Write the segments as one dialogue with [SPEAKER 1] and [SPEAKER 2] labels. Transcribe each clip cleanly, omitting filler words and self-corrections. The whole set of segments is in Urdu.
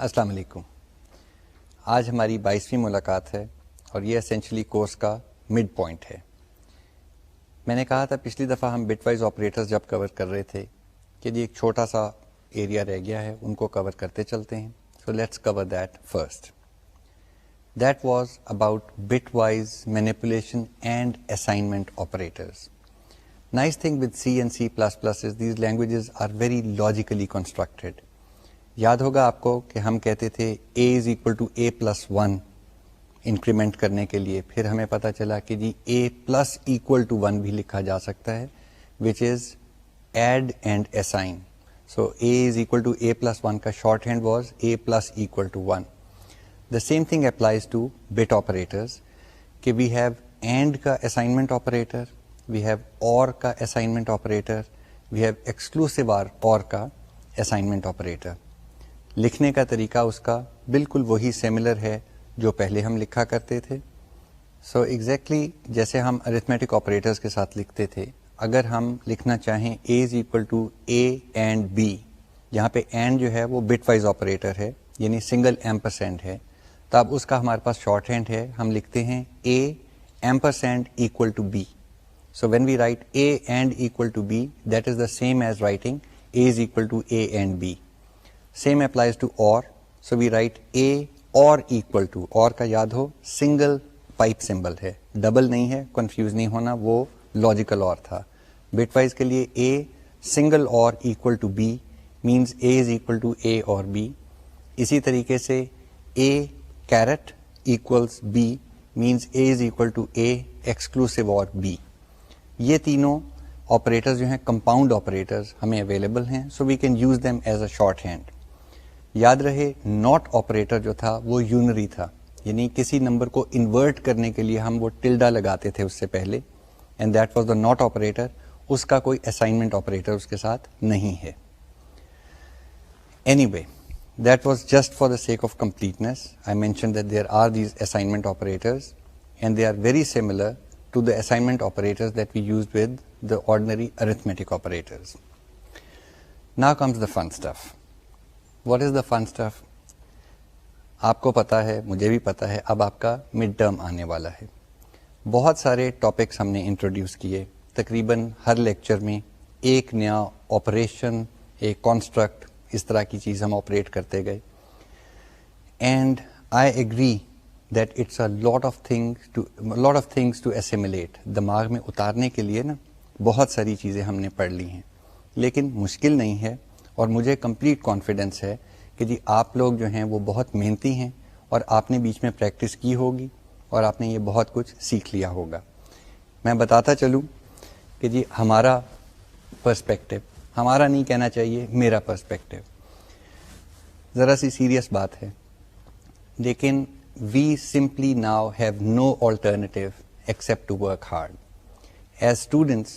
[SPEAKER 1] السلام علیکم. آج ہماری 22ویں ملاقات ہے اور یہ اسینشلی کورس کا مڈ پوائنٹ ہے. میں نے کہا تھا پچھلی دفعہ ہم بٹ وائز آپریٹرز جب کور کر رہے تھے کہ جی ایک چھوٹا سا ایریا رہ گیا ہے, ان کو کور کرتے چلتے ہیں. So let's cover that first. That was about bitwise manipulation and assignment operators. Nice thing with C and C++ is these languages are very logically constructed. یاد ہوگا آپ کو کہ ہم کہتے تھے A is equal to A+1 increment کرنے کے لیے, پھر ہمیں پتا چلا کہ جی A plus equal to 1 بھی لکھا جا سکتا ہے, which is add and assign. So A is equal to A+1 کا short hand was A plus equal to 1. The same thing applies to bit operators کہ we have AND کا assignment operator, we have OR کا assignment operator, we have exclusive OR کا assignment operator. لکھنے کا طریقہ اس کا بالکل وہی سیملر ہے جو پہلے ہم لکھا کرتے تھے. سو ایگزیکٹلی جیسے ہم ارتھمیٹک آپریٹرز کے ساتھ لکھتے تھے, اگر ہم لکھنا چاہیں A is equal to A and B, جہاں پہ اینڈ جو ہے وہ بٹ وائز آپریٹر ہے یعنی سنگل ایمپرسینڈ ہے, تب اس کا ہمارے پاس شارٹ ہینڈ ہے, ہم لکھتے ہیں A ampersand equal to B. So when we write A and equal to B, that is the same as writing A is equal to A and B. Same applies to OR. So we write A or equal to. OR کا یاد ہو single pipe symbol ہے, ڈبل نہیں ہے, کنفیوز نہیں ہونا, وہ لاجیکل اور تھا. بٹ وائز کے لیے A single or equal to B means A is equal to A or B. اسی طریقے سے A caret equals B means A is equal to A exclusive or B. یہ تینوں آپریٹرز جو ہیں کمپاؤنڈ آپریٹرز ہمیں اویلیبل ہیں, so we can use them as a short hand. یاد رہے ناٹ آپریٹر جو تھا وہ یونری تھا, یعنی کسی نمبر کو انورٹ کرنے کے لیے ہم وہ ٹلڈا لگاتے تھے اس سے پہلے, and that was the not operator. اس کا کوئی اسائنمنٹ آپریٹر اس کے ساتھ نہیں ہے. Anyway that was just for the sake of completeness. I mention that there are these assignment operators and they are very similar to the assignment operators that we used with the ordinary arithmetic operators. Now comes the fun stuff. What is the fun stuff? آپ کو پتا ہے, مجھے بھی پتا ہے, اب آپ کا مڈ ٹرم آنے والا ہے. بہت سارے ٹاپکس ہم نے انٹروڈیوس کیے, تقریباً ہر لیکچر میں ایک نیا آپریشن, ایک کانسٹرکٹ, اس طرح کی چیز ہم آپریٹ کرتے گئے. And I agree that it's a lot of things to assimilate. دماغ میں اتارنے کے لیے نا بہت ساری چیزیں ہم نے پڑھ لی ہیں, لیکن مشکل نہیں ہے, اور مجھے کمپلیٹ کانفیڈنس ہے کہ جی آپ لوگ جو ہیں وہ بہت محنتی ہیں, اور آپ نے بیچ میں پریکٹس کی ہوگی, اور آپ نے یہ بہت کچھ سیکھ لیا ہوگا. میں بتاتا چلوں کہ جی ہمارا پرسپیکٹو, ہمارا نہیں کہنا چاہیے, میرا پرسپیکٹو, ذرا سی سیریس بات ہے, لیکن we simply now have no alternative except to work hard. As students,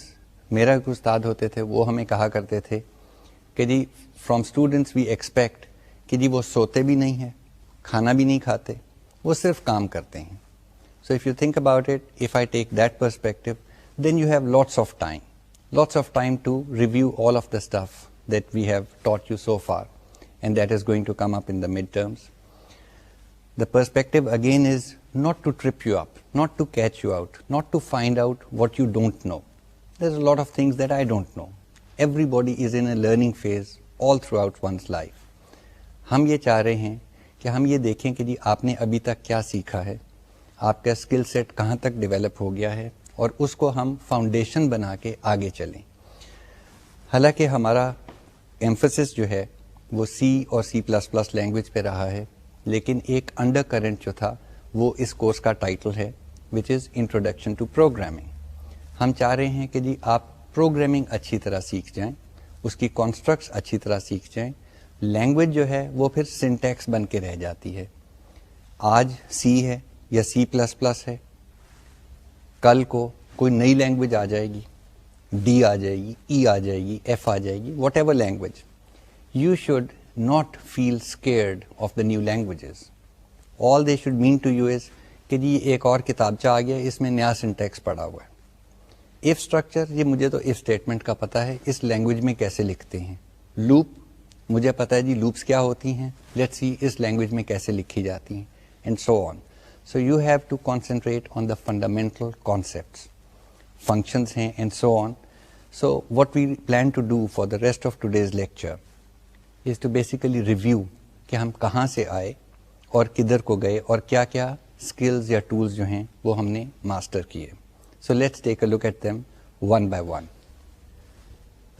[SPEAKER 1] میرا ایک استاد ہوتے تھے, وہ ہمیں کہا کرتے تھے کہ جی from students we expect کہ جی وہ سوتے بھی نہیں ہیں, کھانا بھی نہیں کھاتے, وہ صرف کام کرتے ہیں. So if you think about it, if I take that perspective, then you have lots of time to review all of the stuff that we have taught you so far, and that is going to come up in the midterms. The perspective again is not to trip you up, not to catch you out, not to find out what you don't know. There's a lot of things that I don't know. Everybody is in a learning phase all throughout one's life. ہم یہ چاہ رہے ہیں کہ ہم یہ دیکھیں کہ جی آپ نے ابھی تک کیا سیکھا ہے, آپ کا اسکل سیٹ کہاں تک ڈیولپ ہو گیا ہے, اور اس کو ہم فاؤنڈیشن بنا کے آگے چلیں. حالانکہ ہمارا ایمفسس جو ہے وہ C اور C++ لینگویج پہ رہا ہے, لیکن ایک انڈر کرنٹ جو تھا وہ اس کورس کا ٹائٹل ہے, وچ از انٹروڈکشن ٹو پروگرامنگ. ہم چاہ رہے ہیں کہ جی آپ پروگرامنگ اچھی طرح سیکھ جائیں, اس کی کانسٹرکٹس اچھی طرح سیکھ جائیں. لینگویج جو ہے وہ پھر سنٹیکس بن کے رہ جاتی ہے. آج C ہے یا C++ ہے, کل کو کوئی نئی لینگویج آ جائے گی, D آ جائے گی, E آ جائے گی, F آ جائے گی, what ever language. You should not feel scared of the new languages. All they should mean to you is کہ جی ایک اور کتابچہ آ گیا, اس میں نیا سنٹیکس پڑا ہوا ہے. if اسٹرکچر, یہ مجھے تو if اسٹیٹمنٹ کا پتہ ہے, اس لینگویج میں کیسے لکھتے ہیں. لوپ, مجھے پتا ہے جی لوپس کیا ہوتی ہیں, لیٹس سی اس لینگویج میں کیسے لکھی جاتی ہیں, and so on. So you have to concentrate on the fundamental concepts, functions ہیں and so on. So what we plan to do for the rest of today's lecture is to basically review کہ ہم کہاں سے آئے اور کدھر کو گئے اور کیا کیا اسکلز یا ٹولز جو ہیں وہ ہم نے ماسٹر کیے. So let's take a look at them one by one.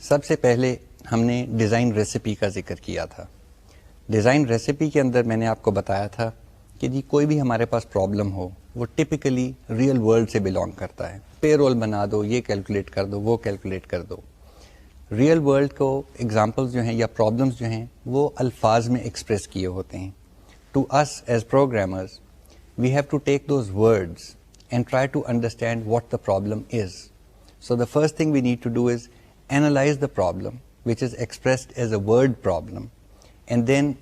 [SPEAKER 1] سب سے پہلے ہم نے ڈیزائن ریسیپی کا ذکر کیا تھا. ڈیزائن ریسیپی کے اندر میں نے آپ کو بتایا تھا کہ جی کوئی بھی ہمارے پاس پرابلم ہو وہ ٹپیکلی ریئل ورلڈ سے بلانگ کرتا ہے. پے رول بنا دو, یہ کیلکولیٹ کر دو, وہ کیلکولیٹ کر دو. ریئل ورلڈ کو ایگزامپلز جو ہیں یا پرابلمس جو ہیں وہ الفاظ میں ایکسپریس کیے ہوتے ہیں. To us as programmers we have to take those words and try to understand what the problem is. So the first thing we need to do is analyze the problem, which is expressed as a word problem, and then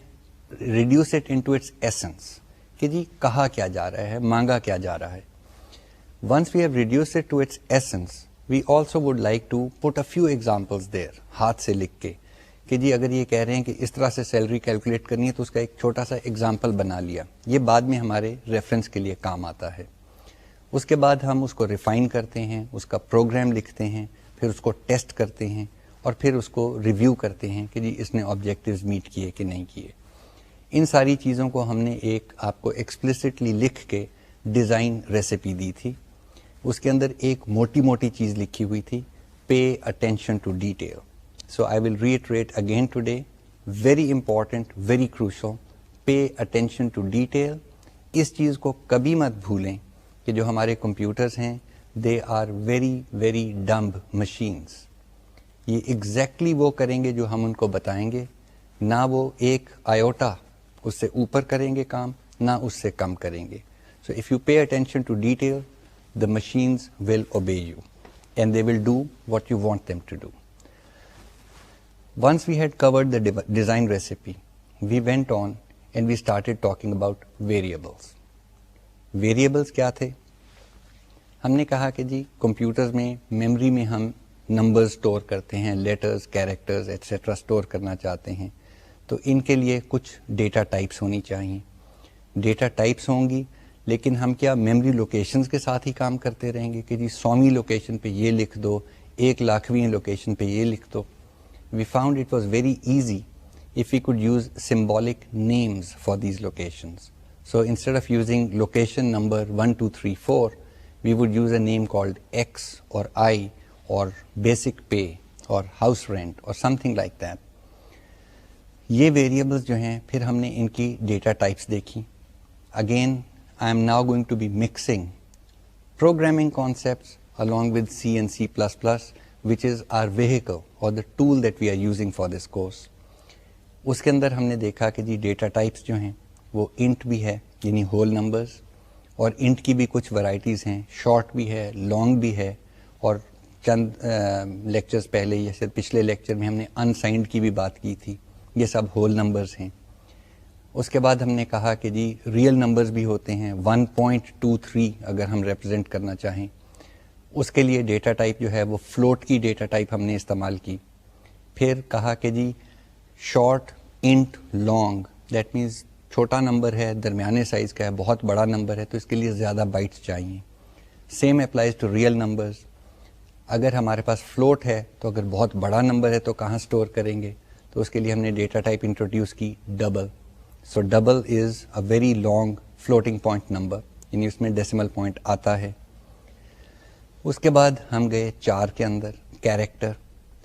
[SPEAKER 1] reduce it into its essence. کہ جی کہا کیا جا رہا ہے, مانگا کیا جا رہا ہے. Once we have reduced it to its essence, we also would like to put a few examples there, ہاتھ سے لکھ کے, کہ جی اگر یہ کہہ رہے ہیں کہ اس طرح سے سیلری کیلکولیٹ کرنی ہے تو اس کا ایک چھوٹا سا ایگزامپل بنا لیا. یہ بعد میں ہمارے ریفرنس کے لیے کام آتا ہے. اس کے بعد ہم اس کو ریفائن کرتے ہیں, اس کا پروگرام لکھتے ہیں, پھر اس کو ٹیسٹ کرتے ہیں اور پھر اس کو ریویو کرتے ہیں کہ جی اس نے آبجیکٹیوز میٹ کیے کہ نہیں کیے. ان ساری چیزوں کو ہم نے ایک آپ کو ایکسپلسٹلی لکھ کے ڈیزائن ریسیپی دی تھی. اس کے اندر ایک موٹی موٹی چیز لکھی ہوئی تھی, pay attention to detail. So I will reiterate again today, very important, very crucial, pay attention to detail. اس چیز کو کبھی مت بھولیں کہ جو ہمارے کمپیوٹرز ہیں they are very very dumb machines. یہ exactly وہ کریں گے جو ہم ان کو بتائیں گے, نہ وہ ایک آیوٹا اس سے اوپر کریں گے کام, نہ اس سے کم کریں گے. So if you pay attention to detail, the machines will obey you and they will do what you want them to do. Once we had covered the design recipe, we went on and we started talking about variables. Variables کیا تھے؟ ہم نے کہا کہ جی کمپیوٹرز میں میموری میں ہم نمبر سٹور کرتے ہیں, لیٹرز, کیریکٹرز ایٹسٹرا سٹور کرنا چاہتے ہیں, تو ان کے لیے کچھ ڈیٹا ٹائپس ہونی چاہیے. ڈیٹا ٹائپس ہوں گی لیکن ہم کیا میموری لوکیشنز کے ساتھ ہی کام کرتے رہیں گے کہ جی 100ویں لوکیشن پہ یہ لکھ دو, 1,00,000ویں لوکیشن پہ یہ لکھ دو. We found it was very easy if we could use symbolic names for these locations. So instead of using location number 1, 2, 3, 4, we would use a name called X or I or basic pay or house rent or something like that. یہ variables جو ہیں پھر ہم نے ان کی data types دیکھی. Again, I am now going to be mixing programming concepts along with C and C++, which is our vehicle or the tool that we are using for this course. اس کے اندر ہم نے دیکھا کہ جی ڈیٹا ٹائپس جو ہیں وہ انٹ بھی ہے یعنی ہول نمبرز, اور انٹ کی بھی کچھ ورائٹیز ہیں, شارٹ بھی ہے, لانگ بھی ہے, اور چند لیکچرز پہلے یا پھر پچھلے لیکچر میں ہم نے انسائنڈ کی بھی بات کی تھی. یہ سب ہول نمبرز ہیں. اس کے بعد ہم نے کہا کہ جی ریئل نمبرز بھی ہوتے ہیں, 1.23 اگر ہم ریپرزینٹ کرنا چاہیں. اس کے لیے ڈیٹا ٹائپ جو ہے وہ فلوٹ کی ڈیٹا ٹائپ ہم نے استعمال کی. پھر کہا کہ جی short, int, long, that means چھوٹا نمبر ہے, درمیانے سائز کا ہے, بہت بڑا نمبر ہے تو اس کے لیے زیادہ بائٹس چاہیے. Same applies to real numbers. اگر ہمارے پاس فلوٹ ہے تو اگر بہت بڑا نمبر ہے تو کہاں اسٹور کریں گے, تو اس کے لیے ہم نے ڈیٹا ٹائپ انٹروڈیوس کی double. So double is a very long floating point number, یعنی اس میں ڈیسیمل پوائنٹ آتا ہے. اس کے بعد ہم گئے 4 کے اندر, character.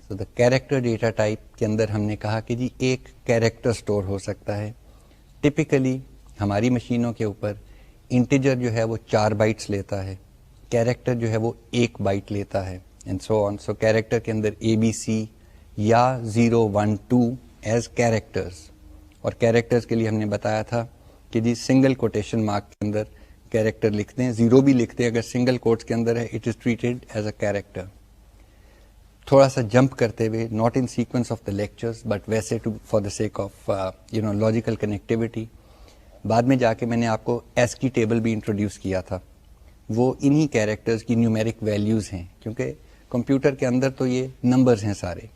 [SPEAKER 1] So the character data type کے اندر ہم نے کہا کہ جی ایک کیریکٹر اسٹور ہو سکتا ہے. ٹپیکلی ہماری مشینوں کے اوپر انٹیجر جو ہے وہ 4 بائٹس لیتا ہے, کیریکٹر جو ہے وہ 1 بائٹ لیتا ہے, and so on. So character کے اندر ABC یا 0, 1, 2 ایز کیریکٹرز. اور کیریکٹرز کے لیے ہم نے بتایا تھا کہ جی سنگل کوٹیشن مارک کے اندر کیریکٹر لکھتے ہیں, 0 بھی لکھتے ہیں اگر سنگل کوٹس کے اندر ہے, it is treated as a character. تھوڑا سا جمپ کرتے ہوئے, not in sequence of the lectures but ویسے for the sake of logical connectivity, بعد میں جا کے میں نے آپ کو ایسکی ٹیبل بھی انٹروڈیوس کیا تھا. وہ انہی کیریکٹرز کی نیومیرک ویلیوز ہیں, کیونکہ کمپیوٹر کے اندر تو یہ نمبرز ہیں سارے.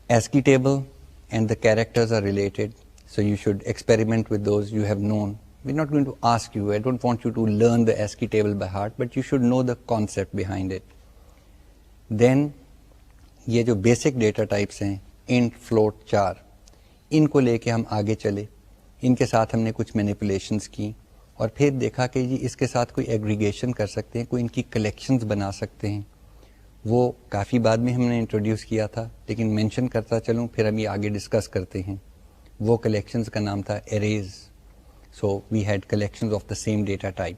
[SPEAKER 1] ASCII table and the characters are related, so you should experiment with those you have known. We're not going to ask you, I don't want you to learn the ASCII table by heart, but you should know the concept behind it. Then یہ جو بیسک ڈیٹا ٹائپس ہیں انٹ فلوٹ 4 ان کو لے کے ہم آگے چلے, ان کے ساتھ ہم نے کچھ مینیپولیشنس کی اور پھر دیکھا کہ جی اس کے ساتھ کوئی ایگریگیشن کر سکتے ہیں, کوئی ان کی کلیکشنز بنا سکتے ہیں. وہ کافی بعد میں ہم نے انٹروڈیوس کیا تھا, لیکن مینشن کرتا چلوں پھر ہم یہ آگے ڈسکس کرتے ہیں. وہ کلیکشنز کا نام تھا arrays. So we had collections of the same data type.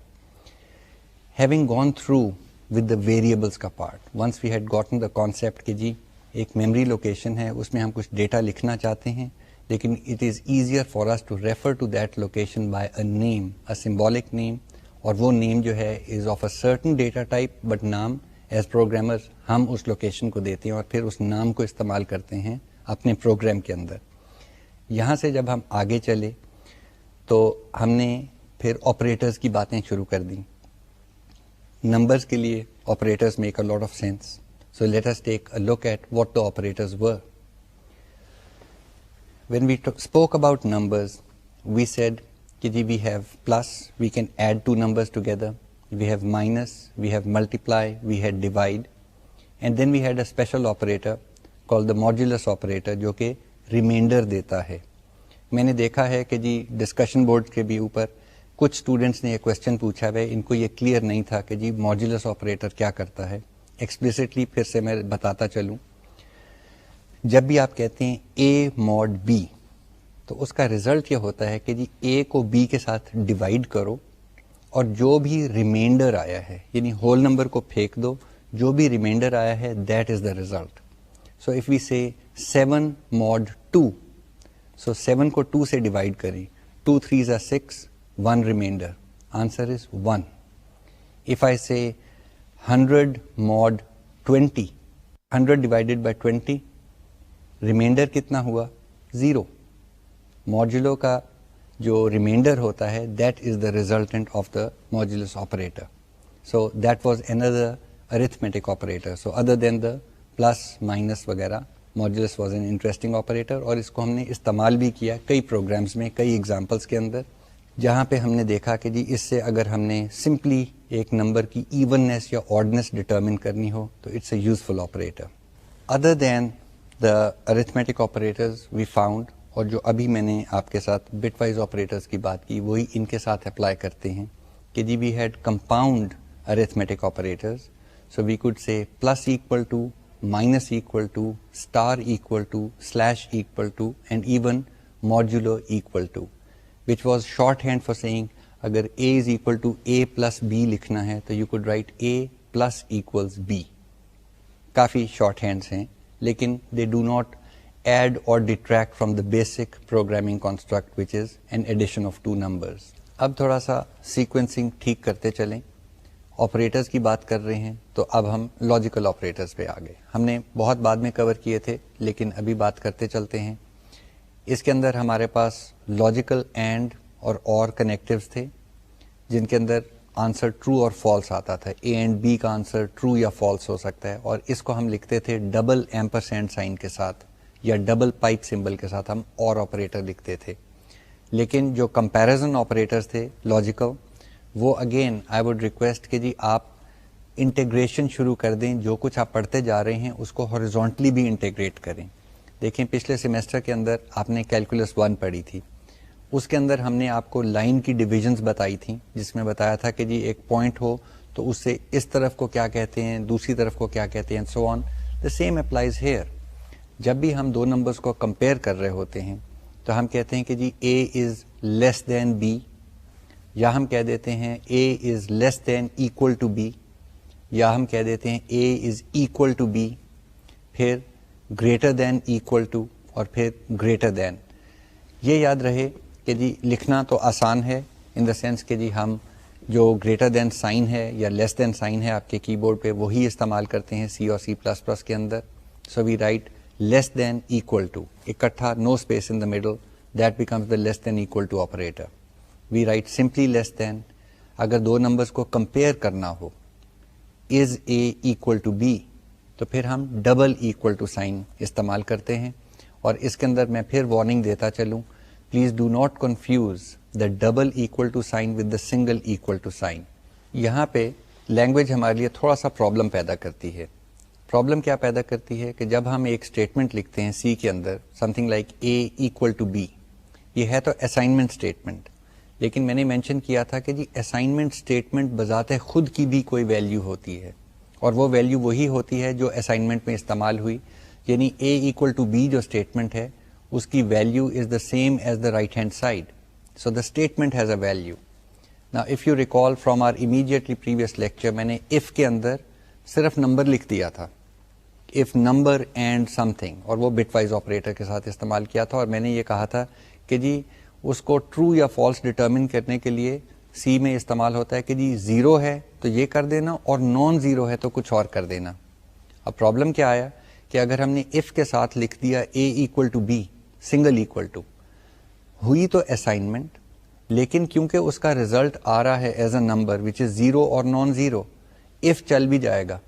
[SPEAKER 1] Having gone through with the variables کا part, once we had gotten the concept کہ جی ایک میموری لوکیشن ہے, اس میں ہم کچھ ڈیٹا لکھنا چاہتے ہیں, لیکن it is easier for us to refer to that location by a name, a symbolic name, اور وہ name جو ہے is of a certain data type, but نام as programmers ہم اس لوکیشن کو دیتے ہیں اور پھر اس نام کو استعمال کرتے ہیں اپنے پروگرام کے اندر. یہاں سے جب ہم آگے چلے تو ہم نے پھر آپریٹرز کی باتیں شروع کر دیں. Numbers کے لیے operators make a lot of sense. So let us take a look at what the operators were. When we spoke about numbers, we said that we have plus, we can add two numbers together. We have minus, we have multiply, we had divide. And then we had a special operator called the modulus operator جو کہ remainder دیتا ہے. میں نے دیکھا ہے کہ جی ڈسکشن بورڈ کے بھی اوپر کچھ اسٹوڈینٹس نے یہ کوشچن پوچھا ہے, ان کو یہ کلیئر نہیں تھا کہ جی ماڈیولس آپریٹر کیا کرتا ہے. ایکسپلیسٹلی پھر سے میں بتاتا چلوں, جب بھی آپ کہتے ہیں اے ماڈ بی تو اس کا ریزلٹ یہ ہوتا ہے کہ جی اے کو بی کے ساتھ ڈیوائڈ کرو اور جو بھی ریمائنڈر آیا ہے, یعنی ہول نمبر کو پھینک دو, جو بھی ریمائنڈر آیا ہے that is the result. So if we say 7 mod 2, سو 7 کو 2 سے ڈیوائڈ کریں, 2 3s are 6, 1 remainder, answer is 1. If I say 100 mod 20, 100 divided by 20, remainder کتنا ہوا 0. modulo کا جو remainder ہوتا ہے that is the resultant of the modulus operator. So that was another arithmetic operator. So other than the plus minus وغیرہ, modulus was an interesting operator اور اس کو ہم نے استعمال بھی کیا کئی پروگرامز میں, کئی ایگزامپلس کے اندر, جہاں پہ ہم نے دیکھا کہ جی اس سے اگر ہم نے سمپلی ایک نمبر کی ایوننیس یا آڈنیس ڈٹرمن کرنی ہو تو it's a useful operator. Other than the arithmetic operators we found, اور جو ابھی میں نے آپ کے ساتھ بٹ وائز آپریٹرز کی بات کی وہی ان کے ساتھ اپلائی کرتے ہیں کہ جی we had compound arithmetic operators. So we could say plus equal to, minus equal to, star equal to, slash equal to, and even modulo equal to, which was shorthand for saying اگر a is equal to a plus b لکھنا ہے تو you could write a plus equals b. Coffee short hands ہیں لیکن they do not add or detract from the basic programming construct which is an addition of two numbers. اب تھوڑا سا سیکوینسنگ ٹھیک کرتے چلیں. آپریٹرز کی بات کر رہے ہیں تو اب ہم لاجیکل آپریٹرز پہ آ گئے. ہم نے بہت بعد میں کور کیے تھے لیکن ابھی بات کرتے چلتے ہیں. اس کے اندر ہمارے پاس لاجیکل اینڈ اور کنیکٹیوز تھے جن کے اندر آنسر ٹرو اور فالس آتا تھا. اے اینڈ بی کا آنسر ٹرو یا فالس ہو سکتا ہے, اور اس کو ہم لکھتے تھے ڈبل ایمپرسینڈ سائن کے ساتھ یا ڈبل پائپ سمبل کے ساتھ ہم اور آپریٹر لکھتے تھے. لیکن جو کمپیریزن آپریٹرز تھے لاجیکل, وہ اگین آئی وڈ ریکویسٹ کہ جی آپ انٹیگریشن شروع کر دیں, جو کچھ آپ پڑھتے جا رہے ہیں اس کو ہاریزونٹلی بھی انٹیگریٹ کریں. دیکھیں پچھلے سیمیسٹر کے اندر آپ نے کیلکولس 1 پڑھی تھی, اس کے اندر ہم نے آپ کو لائن کی ڈویژنز بتائی تھیں جس میں بتایا تھا کہ جی ایک پوائنٹ ہو تو اس سے اس طرف کو کیا کہتے ہیں, دوسری طرف کو کیا کہتے ہیں, so on. The same applies here. جب بھی ہم دو نمبرز کو کمپیئر کر رہے ہوتے ہیں تو ہم کہتے ہیں کہ جی اے از لیس دین بی, یا ہم کہہ دیتے ہیں اے از لیس دین ایکول ٹو بی, یا ہم کہہ دیتے ہیں اے از ایکول ٹو بی, پھر گریٹر دین ایکول ٹو, اور پھر گریٹر دین. یہ یاد رہے کہ جی لکھنا تو آسان ہے ان دا سینس کہ جی ہم جو گریٹر دین سائن ہے یا لیس دین سائن ہے آپ کے کی بورڈ پہ وہی استعمال کرتے ہیں سی اور سی پلس پلس کے اندر. So we write less than equal to, اکٹھا, no space in the middle, that becomes the less than equal to operator. We write simply less than. اگر دو نمبرز کو کمپیئر کرنا ہو, is a equal to b, تو پھر ہم ڈبل ایکول ٹو سائن استعمال کرتے ہیں, اور اس کے اندر میں پھر وارننگ دیتا چلوں, please do not confuse the double equal to sign with the single equal to sign. یہاں پہ لینگویج ہمارے لیے تھوڑا سا پرابلم پیدا کرتی ہے. پرابلم کیا پیدا کرتی ہے کہ جب ہم ایک اسٹیٹمنٹ لکھتے ہیں سی کے اندر, something like a equal to b, یہ ہے تو اسائنمنٹ اسٹیٹمنٹ, لیکن میں نے مینشن کیا تھا کہ جی اسائنمنٹ اسٹیٹمنٹ بذات خود کی بھی کوئی ویلیو ہوتی ہے, اور وہ ویلیو وہی ہوتی ہے جو اسائنمنٹ میں استعمال ہوئی. یعنی اے ایکول ٹو بی جو اسٹیٹمنٹ ہے اس کی value is the same as the right hand side, so the statement has a value. نا if you recall from our immediately previous lecture, میں نے اف کے اندر صرف نمبر لکھ دیا تھا, if number and some thing, اور وہ بٹ وائز آپریٹر کے ساتھ استعمال کیا تھا, اور میں نے یہ کہا تھا کہ جی اس کو ٹرو یا فالس ڈٹرمن کرنے کے لیے سی میں استعمال ہوتا ہے کہ جی زیرو ہے تو یہ کر دینا, اور نان زیرو ہے تو کچھ اور کر دینا. اب پرابلم کیا آیا کہ اگر ہم نے اف کے ساتھ لکھ دیا a equal to b single equal to, ہوئی تو اسائنمنٹ, لیکن کیونکہ اس کا ریزلٹ آ رہا ہے as a number which is zero اور نان زیرو, اف چل بھی جائے گا,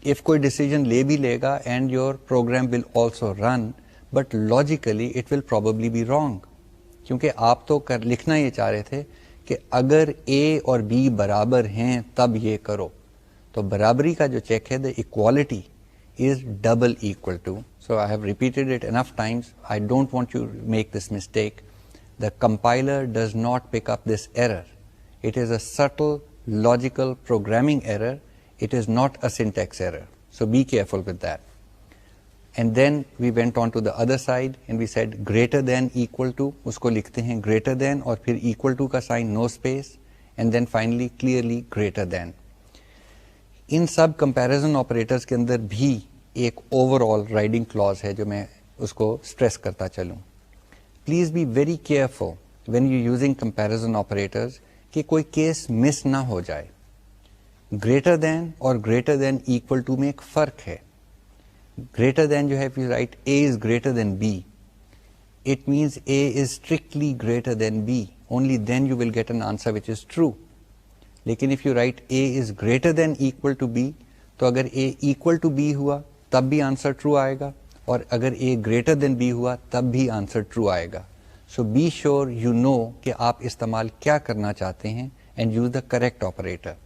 [SPEAKER 1] اف کوئی ڈیسیجن لے بھی لے گا and your program will also run, but logically it will probably be wrong, کیونکہ آپ تو لکھنا یہ چاہ رہے تھے کہ اگر اے اور بی برابر ہیں تب یہ کرو. تو برابری کا جو چیک ہے, the equality is double equal to. So I have repeated it enough times, I don't want you make this mistake. The compiler does not pick up this error, it is a still logical programming error, it is not a syntax error. So be careful with that. And then we went on to the other side and we said greater than equal to, usko likhte hain greater than aur phir equal to ka sign no space, and then finally clearly greater than. In sub comparison operators ke andar bhi ek overall riding clause hai jo main usko stress karta chalun. Please be very careful when you using comparison operators ki koi case miss na ho jaye. Greater than اور گریٹر دین ایکول ٹو میں ایک فرق ہے. گریٹر دین جو ہے if you write A is greater than B, it means A is strictly greater than B, only then you will get an answer which is true. لیکن if you write A is greater than equal to B, تو اگر A equal to B ہوا تب بھی آنسر ٹرو آئے گا, اور اگر A greater than B ہوا تب بھی آنسر ٹرو آئے گا. So be sure you know کہ آپ استعمال کیا کرنا چاہتے ہیں and use the correct operator.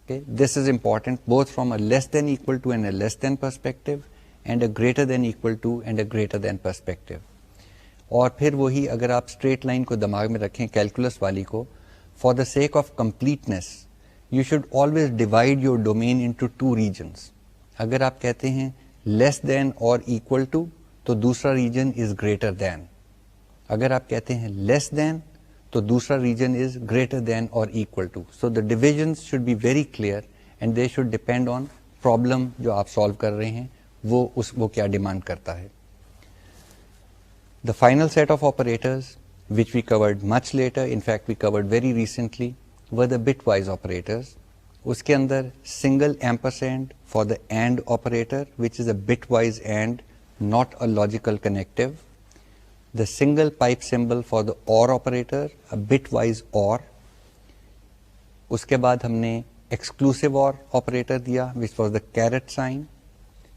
[SPEAKER 1] Okay, this is important both from a less than equal to and a less than perspective, and a greater than equal to and a greater than perspective. اور پھر وہی اگر آپ اسٹریٹ لائن کو دماغ میں رکھیں کیلکولس والی کو, for the sake of completeness you should always divide your domain into two regions. اگر آپ کہتے ہیں less than or equal to تو دوسرا ریجن از greater than. اگر آپ کہتے ہیں less than تو دوسرا region is greater than or equal to. So the divisions should be very clear and they should depend on problem جو آپ سالو کر رہے ہیں وہ کیا ڈیمانڈ کرتا ہے. The final set of operators which we covered much later, in fact we covered very recently, were the bitwise operators. اس کے اندر single ampersand for the and operator which is a bitwise and, not a logical connective. The single pipe symbol for the OR operator, a bitwise OR. اس کے بعد ہم نے exclusive OR operator دیا which was the caret sign.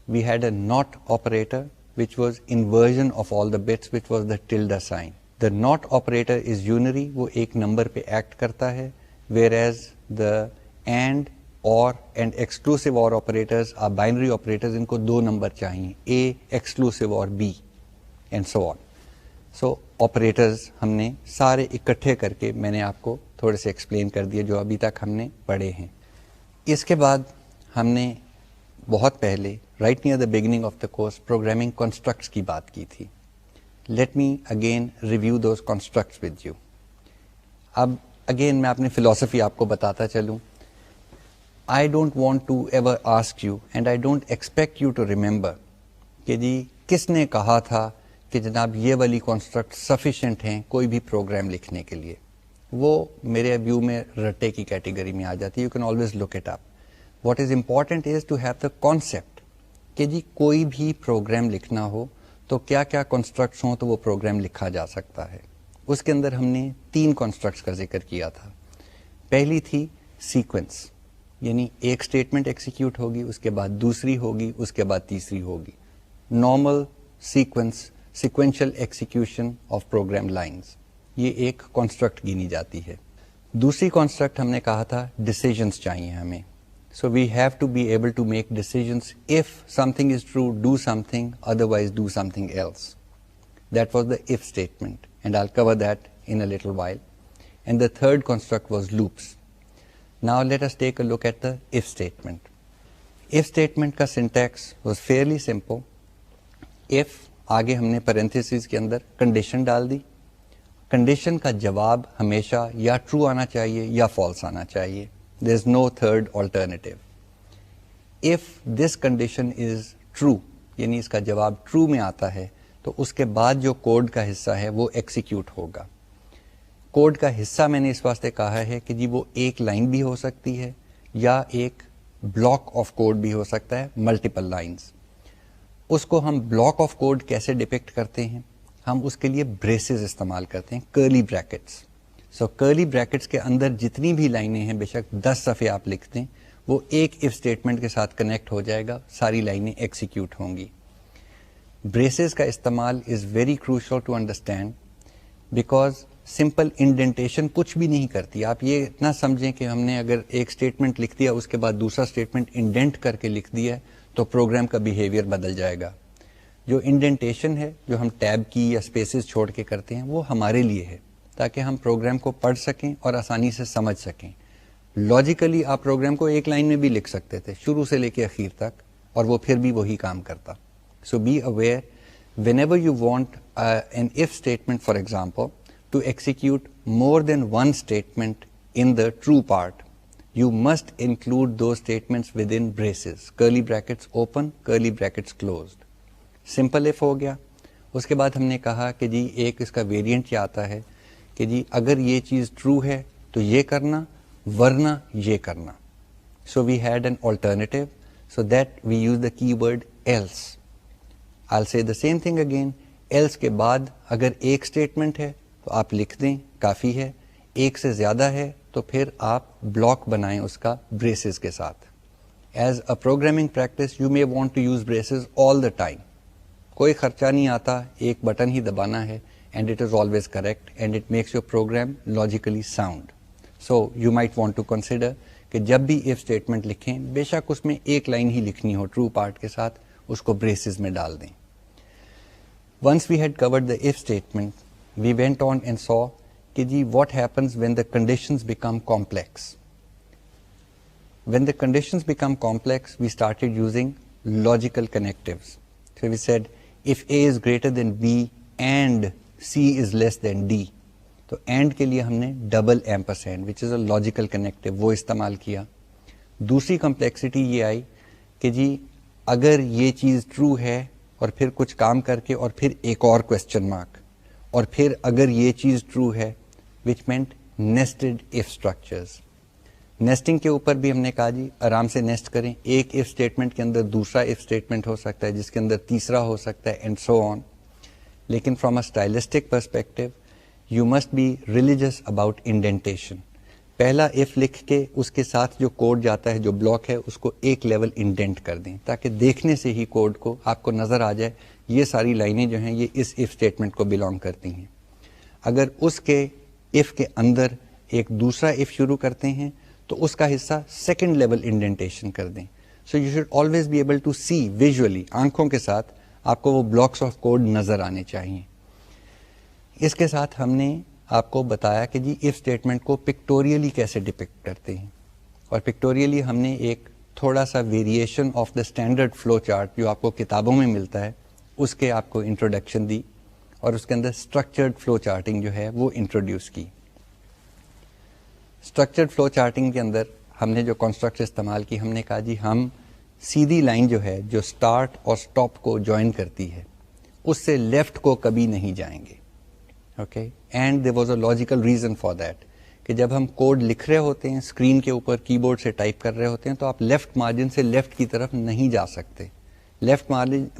[SPEAKER 1] We had a NOT operator which was inversion of all the bits which was the tilde sign. The NOT operator is unary, وہ ایک نمبر پہ ایکٹ کرتا ہے, whereas the AND, OR and exclusive OR operators are binary operators, ان کو دو نمبر چاہیے, A exclusive or B and so on. So operators ہم نے سارے اکٹھے کر کے میں نے آپ کو تھوڑے سے ایکسپلین کر دیے جو ابھی تک ہم نے پڑھے ہیں. اس کے بعد ہم نے بہت پہلے right near the beginning of the course programming constructs کی بات کی تھی. Let me again review those constructs with you. اب اگین میں اپنی فلاسفی آپ کو بتاتا چلوں. I don't want to ever ask you and I don't expect you to remember کہ جی کس نے کہا تھا کہ جناب یہ والی کانسٹرکٹ سفیشینٹ ہیں کوئی بھی پروگرام لکھنے کے لیے. وہ میرے ویو میں رٹے کی کیٹیگری میں آ جاتی ہے. You can always look it up. What is important is to have the concept کہ جی کوئی بھی پروگرام لکھنا ہو تو کیا کیا کنسٹرکٹس ہوں تو وہ پروگرام لکھا جا سکتا ہے. اس کے اندر ہم نے 3 کنسٹرکٹس کا ذکر کیا تھا. پہلی تھی سیکوینس, یعنی ایک اسٹیٹمنٹ ایکسیکیوٹ ہوگی, اس کے بعد دوسری ہوگی, اس کے بعد تیسری ہوگی. Normal sequence sequential execution of program lines. یہ ایک کانسٹرکٹ گنی جاتی ہے. دوسری کانسٹرکٹ ہم نے کہا تھا ڈیسیجنس چاہیے ہمیں. So we have to be able to make decisions. If something is true, do something, otherwise do something else. That was the if statement, and I'll cover that in a little while. And the third construct was loops. Now let us take a look at the if statement. If statement کا syntax was fairly simple. If آگے ہم نے parentheses کے اندر condition ڈال دی. Condition کا جواب ہمیشہ یا true آنا چاہیے یا false آنا چاہیے. There is no third alternative. If this condition is true, یعنی اس کا جواب true میں آتا ہے, تو اس کے بعد جو کوڈ کا حصہ ہے وہ ایکسیکیوٹ ہوگا. کوڈ کا حصہ میں نے اس واسطے کہا ہے کہ جی وہ ایک لائن بھی ہو سکتی ہے یا ایک بلاک آف کوڈ بھی ہو سکتا ہے, ملٹیپل لائنز. اس کو ہم بلاک آف کوڈ کیسے ڈپکٹ کرتے ہیں؟ ہم اس کے لیے بریسز استعمال کرتے ہیں, کرلی بریکٹس. سو کرلی بریکٹس کے اندر جتنی بھی لائنیں ہیں, بے شک 10 صفحے آپ لکھ دیں, وہ ایک اف اسٹیٹمنٹ کے ساتھ کنیکٹ ہو جائے گا, ساری لائنیں ایکسیکیوٹ ہوں گی. بریسز کا استعمال is very crucial to understand, because simple indentation کچھ بھی نہیں کرتی. آپ یہ اتنا سمجھیں کہ ہم نے اگر ایک اسٹیٹمنٹ لکھ دیا, اس کے بعد دوسرا اسٹیٹمنٹ انڈینٹ کر کے لکھ دیا تو پروگرام کا بیہیویئر بدل جائے گا. جو انڈینٹیشن ہے, جو ہم ٹیب کی یا اسپیسز چھوڑ کے کرتے ہیں, وہ ہمارے لیے ہے تاکہ ہم پروگرام کو پڑھ سکیں اور آسانی سے سمجھ سکیں. لاجیکلی آپ پروگرام کو ایک لائن میں بھی لکھ سکتے تھے شروع سے لے کے اخیر تک, اور وہ پھر بھی وہی کام کرتا. So be aware, whenever you want an if statement, for example, to execute more than one statement in the true part, you must include those statements within braces, curly brackets open, curly brackets closed. Simple if ہو گیا. اس کے بعد ہم نے کہا کہ جی ایک اس کا ویریئنٹ یہ آتا ہے کہ جی اگر یہ چیز ٹرو ہے تو یہ کرنا, ورنہ یہ کرنا. So we had an alternative, so that we use the keyword else. I'll say the same thing again. Else کے بعد اگر ایک اسٹیٹمنٹ ہے تو آپ لکھ دیں, کافی ہے. ایک سے زیادہ ہے تو پھر آپ بلاک بنائیں اس کا بریسز کے ساتھ. As a programming practice you may want to use braces all the time. کوئی خرچہ نہیں آتا, ایک بٹن ہی دبانا ہے, and it is always correct, and it makes your program logically sound. So you might want to consider کہ جب بھی ایف اسٹیٹمنٹ لکھیں, بے شک اس میں ایک لائن ہی لکھنی ہو ٹرو پارٹ کے ساتھ, اس کو بریسز میں ڈال دیں. Once we had covered the if statement, we went on and saw کہ جی what happens when the conditions become complex. When the conditions become complex, we started using logical connectives. So we said if A is greater than B and C is less than D, تو and کے لیے ہم نے double ampersand which is a logical connective وہ استعمال کیا. دوسری کمپلیکسٹی یہ آئی کہ جی اگر یہ چیز ٹرو ہے اور پھر کچھ کام کر کے اور پھر ایک اور کوشچن مارک, اور پھر اگر یہ چیز ٹرو ہے, which meant nested if structures. Nesting کے اوپر بھی ہم نے کہا جی آرام سے نیسٹ کریں, ایک ایف اسٹیٹمنٹ کے اندر دوسرا ایف اسٹیٹمنٹ ہو سکتا ہے, جس کے اندر تیسرا ہو سکتا ہے, اینڈ سو آن. لیکن from a stylistic perspective you must be religious about indentation. پہلا ایف لکھ کے اس کے ساتھ جو کوڈ جاتا ہے, جو بلاک ہے, اس کو ایک لیول انڈینٹ کر دیں تاکہ دیکھنے سے ہی کوڈ کو آپ کو نظر آ جائے یہ ساری لائنیں جو ہیں یہ اس ایف اسٹیٹمنٹ کو بلانگ کرتی ہیں. اگر اس کے ایف کے اندر ایک دوسرا ایف شروع کرتے ہیں تو اس کا حصہ سیکنڈ لیول انڈینٹیشن کر دیں. So you should always be able to see visually, آنکھوں کے ساتھ آپ کو وہ بلاکس آف کوڈ نظر آنے چاہیے. اس کے ساتھ ہم نے آپ کو بتایا کہ جی ایف اسٹیٹمنٹ کو پکٹوریلی کیسے ڈپکٹ کرتے ہیں, اور پکٹوریلی ہم نے ایک تھوڑا سا variation of the standard flow chart جو آپ کو کتابوں میں ملتا ہے اس کے آپ کو انٹروڈکشن دی, اور اس کے اندر اسٹرکچرڈ فلو چارٹنگ جو ہے وہ انٹروڈیوس کی. اسٹرکچرڈ فلو چارٹنگ کے اندر ہم نے جو کنسٹرکٹ استعمال کی, ہم نے کہا جی ہم سیدھی لائن جو ہے جو اسٹارٹ اور اسٹاپ کو جوائن کرتی ہے اس سے لیفٹ کو کبھی نہیں جائیں گے. Okay, and there was a logical reason for that کہ جب ہم کوڈ لکھ رہے ہوتے ہیں اسکرین کے اوپر کی بورڈ سے ٹائپ کر رہے ہوتے ہیں تو آپ لیفٹ مارجن سے لیفٹ کی طرف نہیں جا سکتے. Left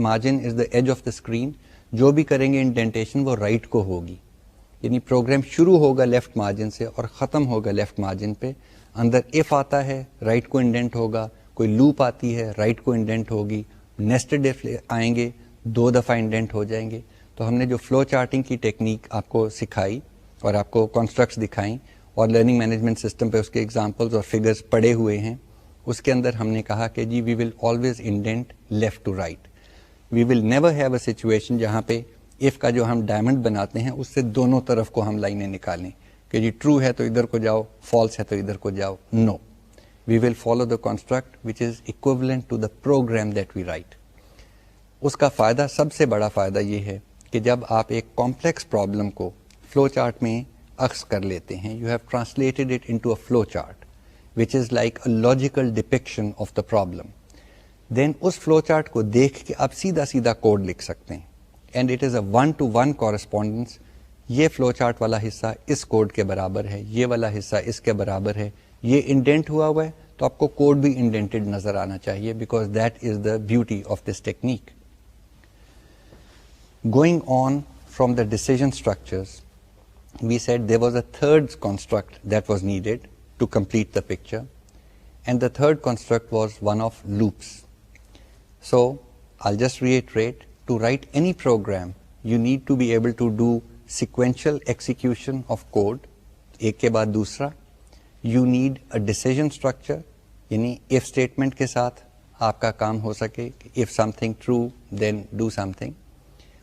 [SPEAKER 1] margin is the edge of the screen. جو بھی کریں گے انڈینٹیشن وہ رائٹ کو ہوگی, یعنی پروگرام شروع ہوگا لیفٹ مارجن سے اور ختم ہوگا لیفٹ مارجن پہ. اندر ایف آتا ہے رائٹ کو انڈینٹ ہوگا, کوئی لوپ آتی ہے رائٹ کو انڈینٹ ہوگی, نیسٹڈ ایف آئیں گے 2 دفعہ انڈینٹ ہو جائیں گے. تو ہم نے جو فلو چارٹنگ کی ٹیکنیک آپ کو سکھائی اور آپ کو کانسٹرکٹس دکھائیں اور لرننگ مینجمنٹ سسٹم پہ اس کے ایگزامپلس اور فگرس پڑے ہوئے ہیں, اس کے اندر ہم نے کہا کہ جی we will always indent left to right. We will never have a situation جہاں پہ ایف کا جو ہم ڈائمنڈ بناتے ہیں اس سے دونوں طرف کو ہم لائنیں نکالیں کہ جی ٹرو ہے تو ادھر کو جاؤ, فالس ہے تو ادھر کو جاؤ. No, we will follow the construct which is equivalent to the program that we write. اس کا فائدہ, سب سے بڑا فائدہ یہ ہے کہ جب آپ ایک کمپلیکس پرابلم کو فلو چارٹ میں اخذ کر لیتے ہیں, you have translated it into a flow chart which is like a logical depiction of the problem, then اس فلو چارٹ کو دیکھ کے آپ سیدھا سیدھا کوڈ لکھ سکتے ہیں. And it is a 1-to-1 correspondence. یہ فلو چارٹ والا حصہ اس کوڈ کے برابر ہے, یہ والا حصہ اس کے برابر ہے, یہ انڈینٹ ہوا ہوا ہے تو آپ کو کوڈ بھی انڈینٹڈ نظر آنا چاہیے, because that is the beauty of this technique. Going on from the decision structures, we said there was a third construct that was needed to complete the picture, and the third construct was one of loops. So I'll just reiterate, to write any program you need to be able to do sequential execution of code, ایک کے بعد دوسرا. You need a decision structure, یعنی if statement کے ساتھ آپ کا کام ہو سکے, if something true then do something.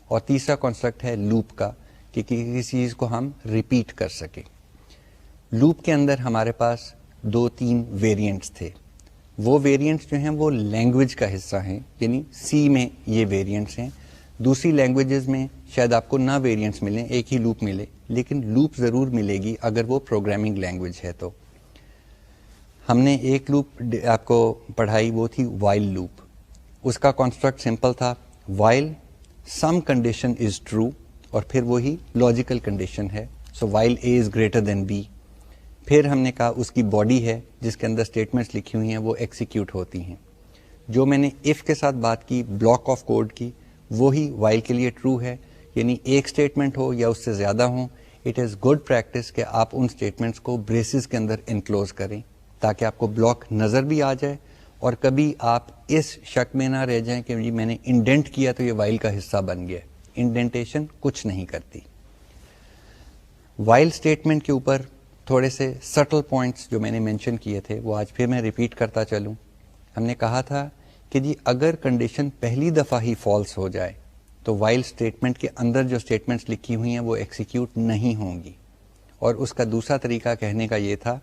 [SPEAKER 1] اور تیسرا کانسیپٹ ہے لوپ کا, کہ کسی چیز کو ہم ریپیٹ کر سکیں. لوپ کے اندر ہمارے پاس 2-3 ویریئنٹس تھے. وہ ویریئنٹس جو ہیں وہ لینگویج کا حصہ ہیں, یعنی سی میں یہ ویریئنٹس ہیں. دوسری لینگویجز میں شاید آپ کو نہ ویریئنٹس ملیں, ایک ہی لوپ ملے, لیکن لوپ ضرور ملے گی اگر وہ پروگرامنگ لینگویج ہے. تو ہم نے ایک لوپ آپ کو پڑھائی, وہ تھی وائل لوپ. اس کا کانسٹرکٹ سمپل تھا, while some condition is true, اور پھر وہی لاجیکل کنڈیشن ہے. So while a is greater than b. پھر ہم نے کہا اس کی باڈی ہے جس کے اندر اسٹیٹمنٹس لکھی ہوئی ہیں, وہ ایکسیکیوٹ ہوتی ہیں. جو میں نے اف کے ساتھ بات کی بلاک آف کوڈ کی, وہی وائل کے لیے ٹرو ہے, یعنی ایک اسٹیٹمنٹ ہو یا اس سے زیادہ ہوں. اٹ از گڈ پریکٹس کہ آپ ان اسٹیٹمنٹس کو بریسز کے اندر انکلوز کریں تاکہ آپ کو بلاک نظر بھی آ جائے, اور کبھی آپ اس شک میں نہ رہ جائیں کہ جی میں نے انڈینٹ کیا تو یہ وائل کا حصہ بن گیا. انڈینٹیشن کچھ نہیں کرتی. وائل اسٹیٹمنٹ کے اوپر تھوڑے سے سٹل پوائنٹس جو میں نے مینشن کیے تھے وہ آج پھر میں ریپیٹ کرتا چلوں. ہم نے کہا تھا کہ جی اگر کنڈیشن پہلی دفعہ ہی فالس ہو جائے تو وائل اسٹیٹمنٹ کے اندر جو اسٹیٹمنٹس لکھی ہوئی ہیں وہ ایکسیکیوٹ نہیں ہوں گی. اور اس کا دوسرا طریقہ کہنے کا یہ تھا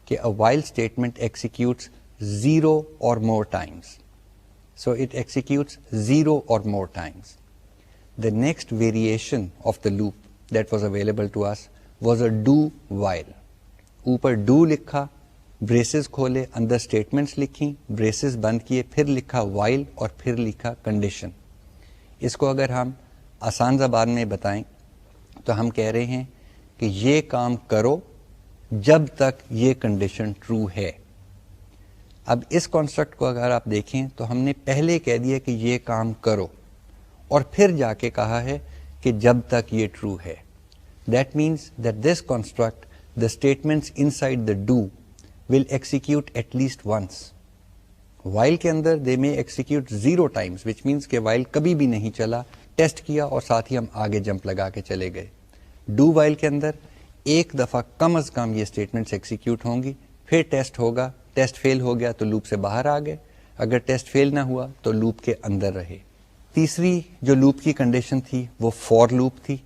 [SPEAKER 1] کہ a while statement executes 0 or more times. So it executes 0 or more times. The next variation of the loop that was available to us was a do while. اوپر do لکھا, braces کھولے, اندر statements لکھی, braces بند کیے, پھر لکھا while اور پھر لکھا condition. اس کو اگر ہم آسان زبان میں بتائیں تو ہم کہہ رہے ہیں کہ یہ کام کرو جب تک یہ کنڈیشن ٹرو ہے. اب اس کانسٹرکٹ کو اگر آپ دیکھیں تو ہم نے پہلے کہہ دیا کہ یہ کام کرو, اور پھر جا کے کہا ہے کہ جب تک یہ ٹرو ہے. That means that this construct, the statements inside the do will execute at least once. while کے اندر they may execute 0 times, which means کہ while کبھی بھی نہیں چلا, ٹیسٹ کیا اور ساتھ ہی ہم آگے جمپ لگا کے چلے گئے. do while کے اندر ایک دفعہ کم از کم یہ statements ایکسیکیوٹ ہوں گی, پھر ٹیسٹ ہوگا, ٹیسٹ فیل ہو گیا تو لوپ سے باہر آ گئے, اگر ٹیسٹ فیل نہ ہوا تو لوپ کے اندر رہے. تیسری جو لوپ کی کنڈیشن تھی وہ فور لوپ تھی.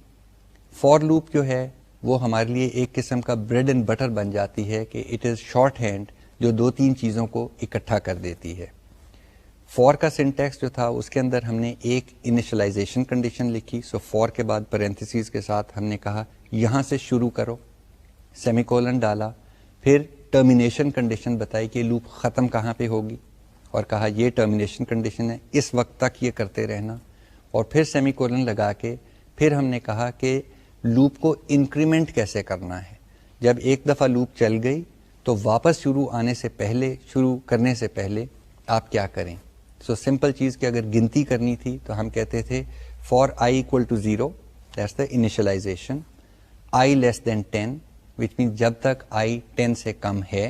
[SPEAKER 1] فور لوپ جو ہے وہ ہمارے لیے ایک قسم کا بریڈ اینڈ بٹر بن جاتی ہے کہ اٹ از شارٹ ہینڈ جو 2-3 چیزوں کو اکٹھا کر دیتی ہے. فور کا سنٹیکس جو تھا اس کے اندر ہم نے ایک انیشلائزیشن کنڈیشن لکھی. سو فور کے بعد پیرنتھیسز کے ساتھ ہم نے کہا یہاں سے شروع کرو, سیمی کولن ڈالا, پھر ٹرمینیشن کنڈیشن بتائی کہ لوپ ختم کہاں پہ ہوگی, اور کہا یہ ٹرمینیشن کنڈیشن ہے, اس وقت تک یہ کرتے رہنا, اور پھر سیمی کولن لگا کے پھر ہم نے کہا کہ لوپ کو انکریمنٹ کیسے کرنا ہے. جب ایک دفعہ لوپ چل گئی تو واپس شروع کرنے سے پہلے آپ کیا کریں. سو سمپل چیز کہ اگر گنتی کرنی تھی تو ہم کہتے تھے for i equal to 0, that's the initialization, i less than 10, which means جب تک i 10 سے کم ہے,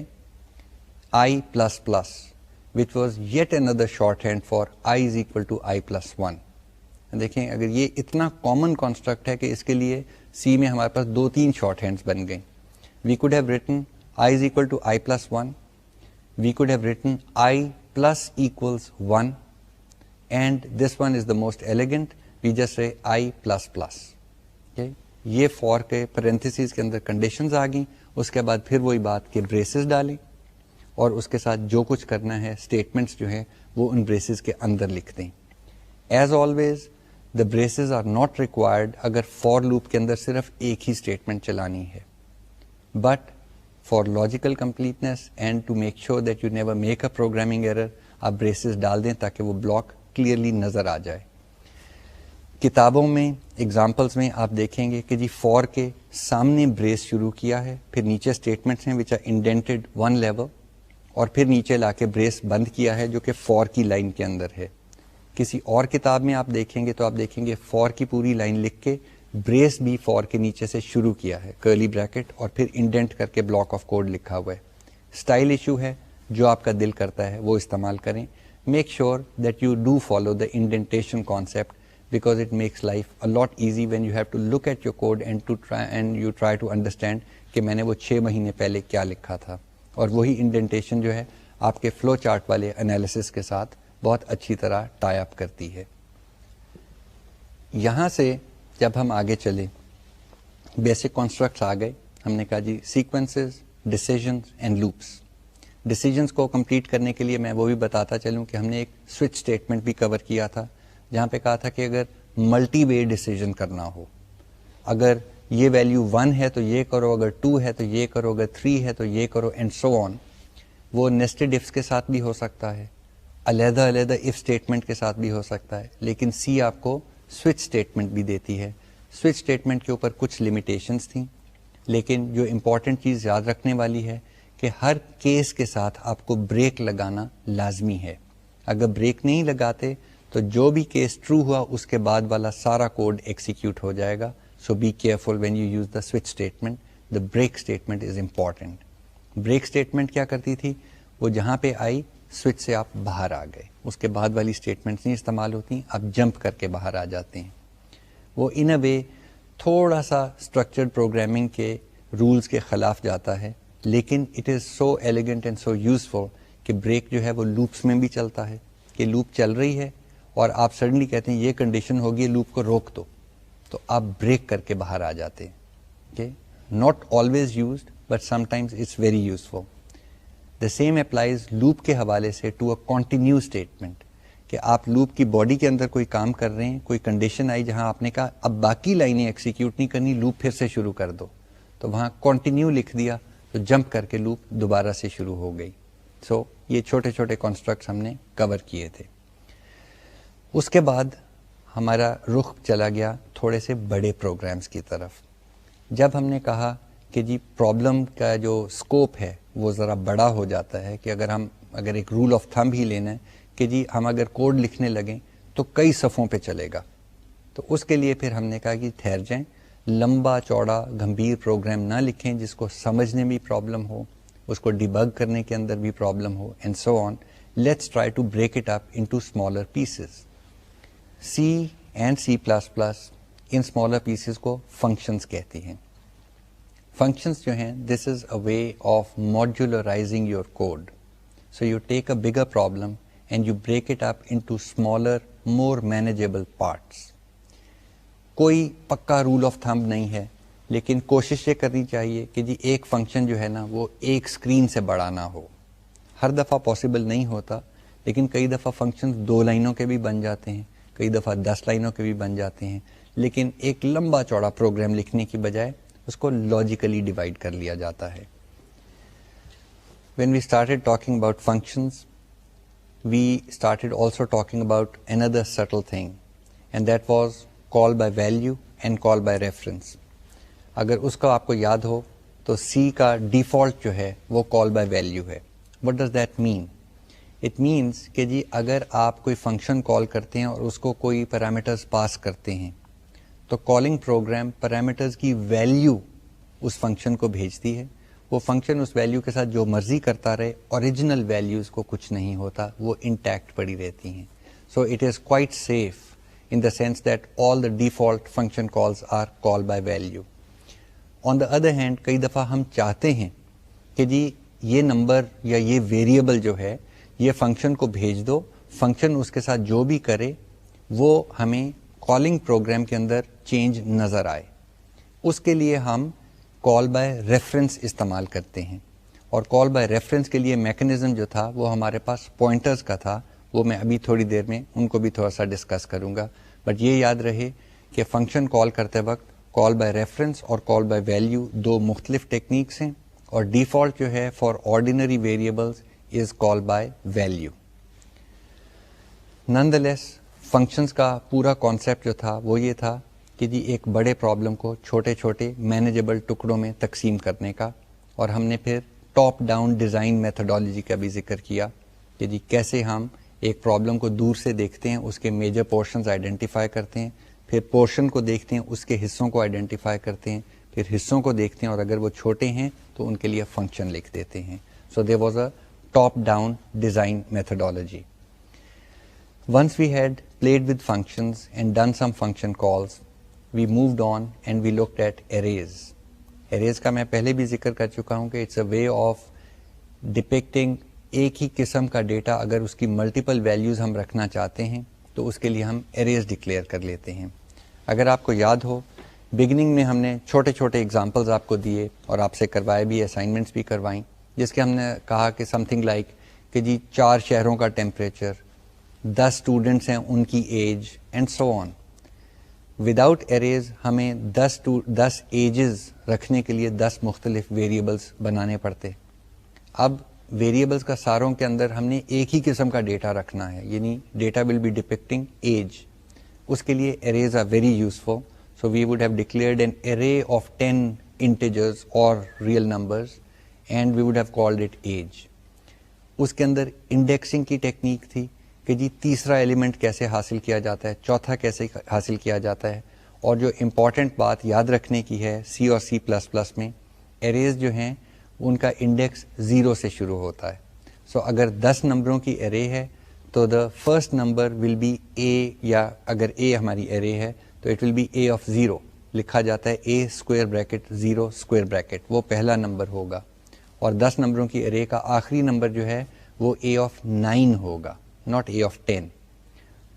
[SPEAKER 1] i plus plus, which was yet another shorthand for i is equal to i plus 1. دیکھیں اگر یہ اتنا کامن کانسٹرکٹ ہے کہ اس کے لیے سی میں ہمارے پاس 2-3 شارٹ ہینڈس بن گئے. We could have written I is equal to I plus 1. We could have written I plus equals 1, and this one is the most elegant. We just say I plus plus. Okay? یہ for کے parentheses کے اندر conditions آ گئیں. اس کے بعد پھر وہی بات کہ braces ڈالیں اور اس کے ساتھ جو کچھ کرنا ہے statements جو ہیں وہ ان braces کے اندر لکھ دیں. As always the braces are not required اگر for loop کے اندر صرف ایک ہی statement چلانی ہے. But for logical completeness and to make sure that you never make a programming error, آپ braces ڈال دیں تاکہ وہ بلاک کلیئرلی نظر آ جائے. کتابوں میں ایگزامپلس میں آپ دیکھیں گے کہ جی فور کے سامنے بریس شروع کیا ہے, پھر نیچے اسٹیٹمنٹس ہیں وچ آر انڈینٹڈ 1 لیول, اور پھر نیچے لا کے بریس بند کیا ہے جو کہ فور کی لائن کے اندر ہے. کسی اور کتاب میں آپ دیکھیں گے تو آپ دیکھیں گے فور کی پوری لائن لکھ کے بریس بھی فور کے نیچے سے شروع کیا ہے, کرلی بریکٹ, اور پھر انڈینٹ کر کے بلاک آف کوڈ لکھا ہوا ہے. اسٹائل ایشو ہے, جو آپ کا دل کرتا ہے وہ استعمال کریں. Make sure that you do follow the indentation concept because it makes life a lot easy when you have to look at your code and you try to understand کہ میں نے وہ 6 مہینے پہلے کیا لکھا تھا. اور وہی انڈینٹیشن جو ہے آپ کے فلو چارٹ والے انالیسس کے ساتھ بہت اچھی طرح ٹائی اپ کرتی ہے. یہاں سے جب ہم آگے چلے بیسک کانسٹرکٹس آ گئے. ہم نے کہا جی sequences, decisions and loops. Decisions کو کمپلیٹ کرنے کے لیے میں وہ بھی بتاتا چلوں کہ ہم نے ایک سوئچ اسٹیٹمنٹ بھی کور کیا تھا جہاں پہ کہا تھا کہ اگر ملٹی وے ڈیسیجن کرنا ہو, اگر یہ ویلیو 1 ہے تو یہ کرو, اگر 2 ہے تو یہ کرو, اگر 3 ہے تو یہ کرو, اینڈ سو آن. وہ نیسٹڈ ایفس کے ساتھ بھی ہو سکتا ہے, علیحدہ علیحدہ ایف اسٹیٹمنٹ کے ساتھ بھی ہو سکتا ہے, لیکن سی آپ کو سوئچ اسٹیٹمنٹ بھی دیتی ہے. سوئچ اسٹیٹمنٹ کے اوپر کچھ لمیٹیشنس تھیں, لیکن جو امپورٹنٹ چیز یاد رکھنے والی ہے کہ ہر کیس کے ساتھ آپ کو بریک لگانا لازمی ہے. اگر بریک نہیں لگاتے تو جو بھی کیس ٹرو ہوا اس کے بعد والا سارا کوڈ ایکسیکیوٹ ہو جائے گا. So be careful when you use the switch statement. The break statement is important. Break statement کیا کرتی تھی, وہ جہاں پہ آئی سوئچ سے آپ باہر آ گئے, اس کے بعد والی اسٹیٹمنٹس نہیں استعمال ہوتی, آپ جمپ کر کے باہر آ جاتے ہیں. وہ ان اے وے تھوڑا سا اسٹرکچرڈ پروگرامنگ کے رولز کے خلاف جاتا ہے, لیکن it is so elegant and so useful کہ بریک جو ہے وہ لوپس میں بھی چلتا ہے. کہ لوپ چل رہی ہے اور آپ سڈنلی کہتے ہیں یہ کنڈیشن ہوگی لوپ کو روک دو, تو آپ بریک کر کے باہر آ جاتے ہیں. Not always used but sometimes it's very useful. The same applies loop کے حوالے سے ٹو اے کنٹینیو اسٹیٹمنٹ, کہ آپ لوپ کی باڈی کے اندر کوئی کام کر رہے ہیں, کوئی کنڈیشن آئی جہاں آپ نے کہا اب باقی لائنیں ایکسیکیوٹ نہیں کرنی, لوپ پھر سے شروع کر دو, تو وہاں کنٹینیو لکھ دیا تو جمپ کر کے لوپ دوبارہ سے شروع ہو گئی. سو یہ چھوٹے چھوٹے کانسٹرکٹس ہم نے کور کیے تھے. اس کے بعد ہمارا رخ چلا گیا تھوڑے سے بڑے پروگرامز کی طرف. جب ہم نے کہا کہ جی پرابلم کا جو اسکوپ ہے وہ ذرا بڑا ہو جاتا ہے, کہ اگر ایک رول آف تھمب ہی لینا ہے کہ جی ہم اگر کوڈ لکھنے لگیں تو کئی صفوں پہ چلے گا, تو اس کے لیے پھر ہم نے کہا کہ ٹھہر جائیں, لمبا چوڑا گمبھیر پروگرام نہ لکھیں جس کو سمجھنے میں پرابلم ہو, اس کو ڈیبگ کرنے کے اندر بھی پرابلم ہو, and so on. Let's try to break it up into smaller pieces. C and C plus plus ان اسمالر پیسز کو فنکشنز کہتی ہیں. فنکشنز جو ہیں this is a way of modularising your code. So you take a bigger problem and you break it up into smaller more manageable parts. کوئی پکا رول آف تھمب نہیں ہے, لیکن کوشش یہ کرنی چاہیے کہ جی ایک فنکشن جو ہے نا وہ ایک اسکرین سے بڑا نہ ہو. ہر دفعہ پاسبل نہیں ہوتا, لیکن کئی دفعہ فنکشن 2 لائنوں کے بھی بن جاتے ہیں, کئی دفعہ 10 لائنوں کے بھی بن جاتے ہیں, لیکن ایک لمبا چوڑا پروگرام لکھنے کی بجائے اس کو لاجیکلی ڈیوائڈ کر لیا جاتا ہے. When we started talking about functions, we started also talking about another subtle thing, and that was call by value and call by reference. اگر اس کا آپ کو یاد ہو تو سی کا ڈیفالٹ جو ہے وہ کال بائی ویلیو ہے. What does that mean? It means کہ جی اگر آپ کوئی فنکشن کال کرتے ہیں اور اس کو کوئی پیرامیٹرز پاس کرتے ہیں تو کالنگ پروگرام پیرامیٹرز کی ویلیو اس فنکشن کو بھیجتی ہے. وہ فنکشن اس ویلیو کے ساتھ جو مرضی کرتا رہے, اوریجنل ویلیوز کو کچھ نہیں ہوتا, وہ انٹیکٹ پڑی رہتی ہیں. So it is quite safe in the sense that all the default function calls are call by value. On the other hand, کئی دفعہ ہم چاہتے ہیں کہ جی یہ نمبر یا یہ ویریبل جو ہے یہ فنکشن کو بھیج دو, فنکشن اس کے ساتھ جو بھی کرے وہ ہمیں کالنگ پروگرام کے اندر چینج نظر آئے. اس کے لیے ہم کال بائی ریفرنس استعمال کرتے ہیں, اور کال بائی ریفرنس کے لیے میکنزم جو تھا وہ ہمارے پاس پوائنٹرز کا تھا, وہ میں ابھی تھوڑی دیر میں ان کو بھی تھوڑا سا ڈسکس کروں گا. بٹ یہ یاد رہے کہ فنکشن کال کرتے وقت کال بائی ریفرنس اور کال بائی ویلیو دو مختلف ٹیکنیکس ہیں, اور ڈیفالٹ جو ہے for ordinary variables is call by value. Naan the less functions کا پورا کانسیپٹ جو تھا وہ یہ تھا کہ جی ایک بڑے پرابلم کو چھوٹے چھوٹے مینیجیبل ٹکڑوں میں تقسیم کرنے کا, اور ہم نے پھر ٹاپ ڈاؤن ڈیزائن میتھڈالوجی کا بھی ذکر کیا کہ جی کیسے ہم ایک پرابلم کو دور سے دیکھتے ہیں, اس کے میجر پورشنز آئیڈینٹیفائی کرتے ہیں, پھر پورشن کو دیکھتے ہیں, اس کے حصوں کو آئیڈینٹیفائی کرتے ہیں, پھر حصوں کو دیکھتے ہیں, اور اگر وہ چھوٹے ہیں تو ان کے لیے فنکشن لکھ دیتے ہیں. So there was a top down design methodology. Once we had played with functions and done some function calls, we moved on and we looked at arrays. Arrays کا میں پہلے بھی ذکر کر چکا ہوں کہ it's a way of depicting ایک ہی قسم کا ڈیٹا اگر اس کی ملٹیپل ویلیوز ہم رکھنا چاہتے ہیں تو اس کے لیے ہم arrays ڈکلیئر کر لیتے ہیں. اگر آپ کو یاد ہو بگننگ میں ہم نے چھوٹے چھوٹے ایگزامپلز آپ کو دیے اور آپ سے کروائے بھی, اسائنمنٹس بھی کروائیں, جس کے ہم نے کہا کہ سم تھنگ لائک کہ جی 4 شہروں کا ٹیمپریچر, 10 اسٹوڈنٹس ہیں ان کی age and so on. Without arrays ہمیں 10 ایجز رکھنے کے لیے 10 مختلف ویریبلس بنانے پڑتے. اب ویریبلس کا ساروں کے اندر ہم نے ایک ہی قسم کا ڈیٹا رکھنا ہے, یعنی data will be depicting age. اس کے لیے arrays are very useful. So we would have declared an array of 10 integers اور real numbers and we would have called it age. اس کے اندر انڈیکسنگ کی ٹیکنیک تھی کہ جی تیسرا ایلیمنٹ کیسے حاصل کیا جاتا ہے, چوتھا کیسے حاصل کیا جاتا ہے. اور جو امپورٹنٹ بات یاد رکھنے کی ہے سی اور سی پلس پلس میں ایریز جو ہیں ان کا انڈیکس 0 سے شروع ہوتا ہے. سو اگر 10 نمبروں کی ایرے ہے تو the first number will be a, یا اگر اے ہماری ایرے ہے تو it will be a of 0. لکھا جاتا ہے a square bracket 0 square bracket, وہ پہلا نمبر ہوگا. اور 10 نمبروں کی ایرے کا آخری نمبر جو ہے وہ اے آف 9 ہوگا, not A of 10.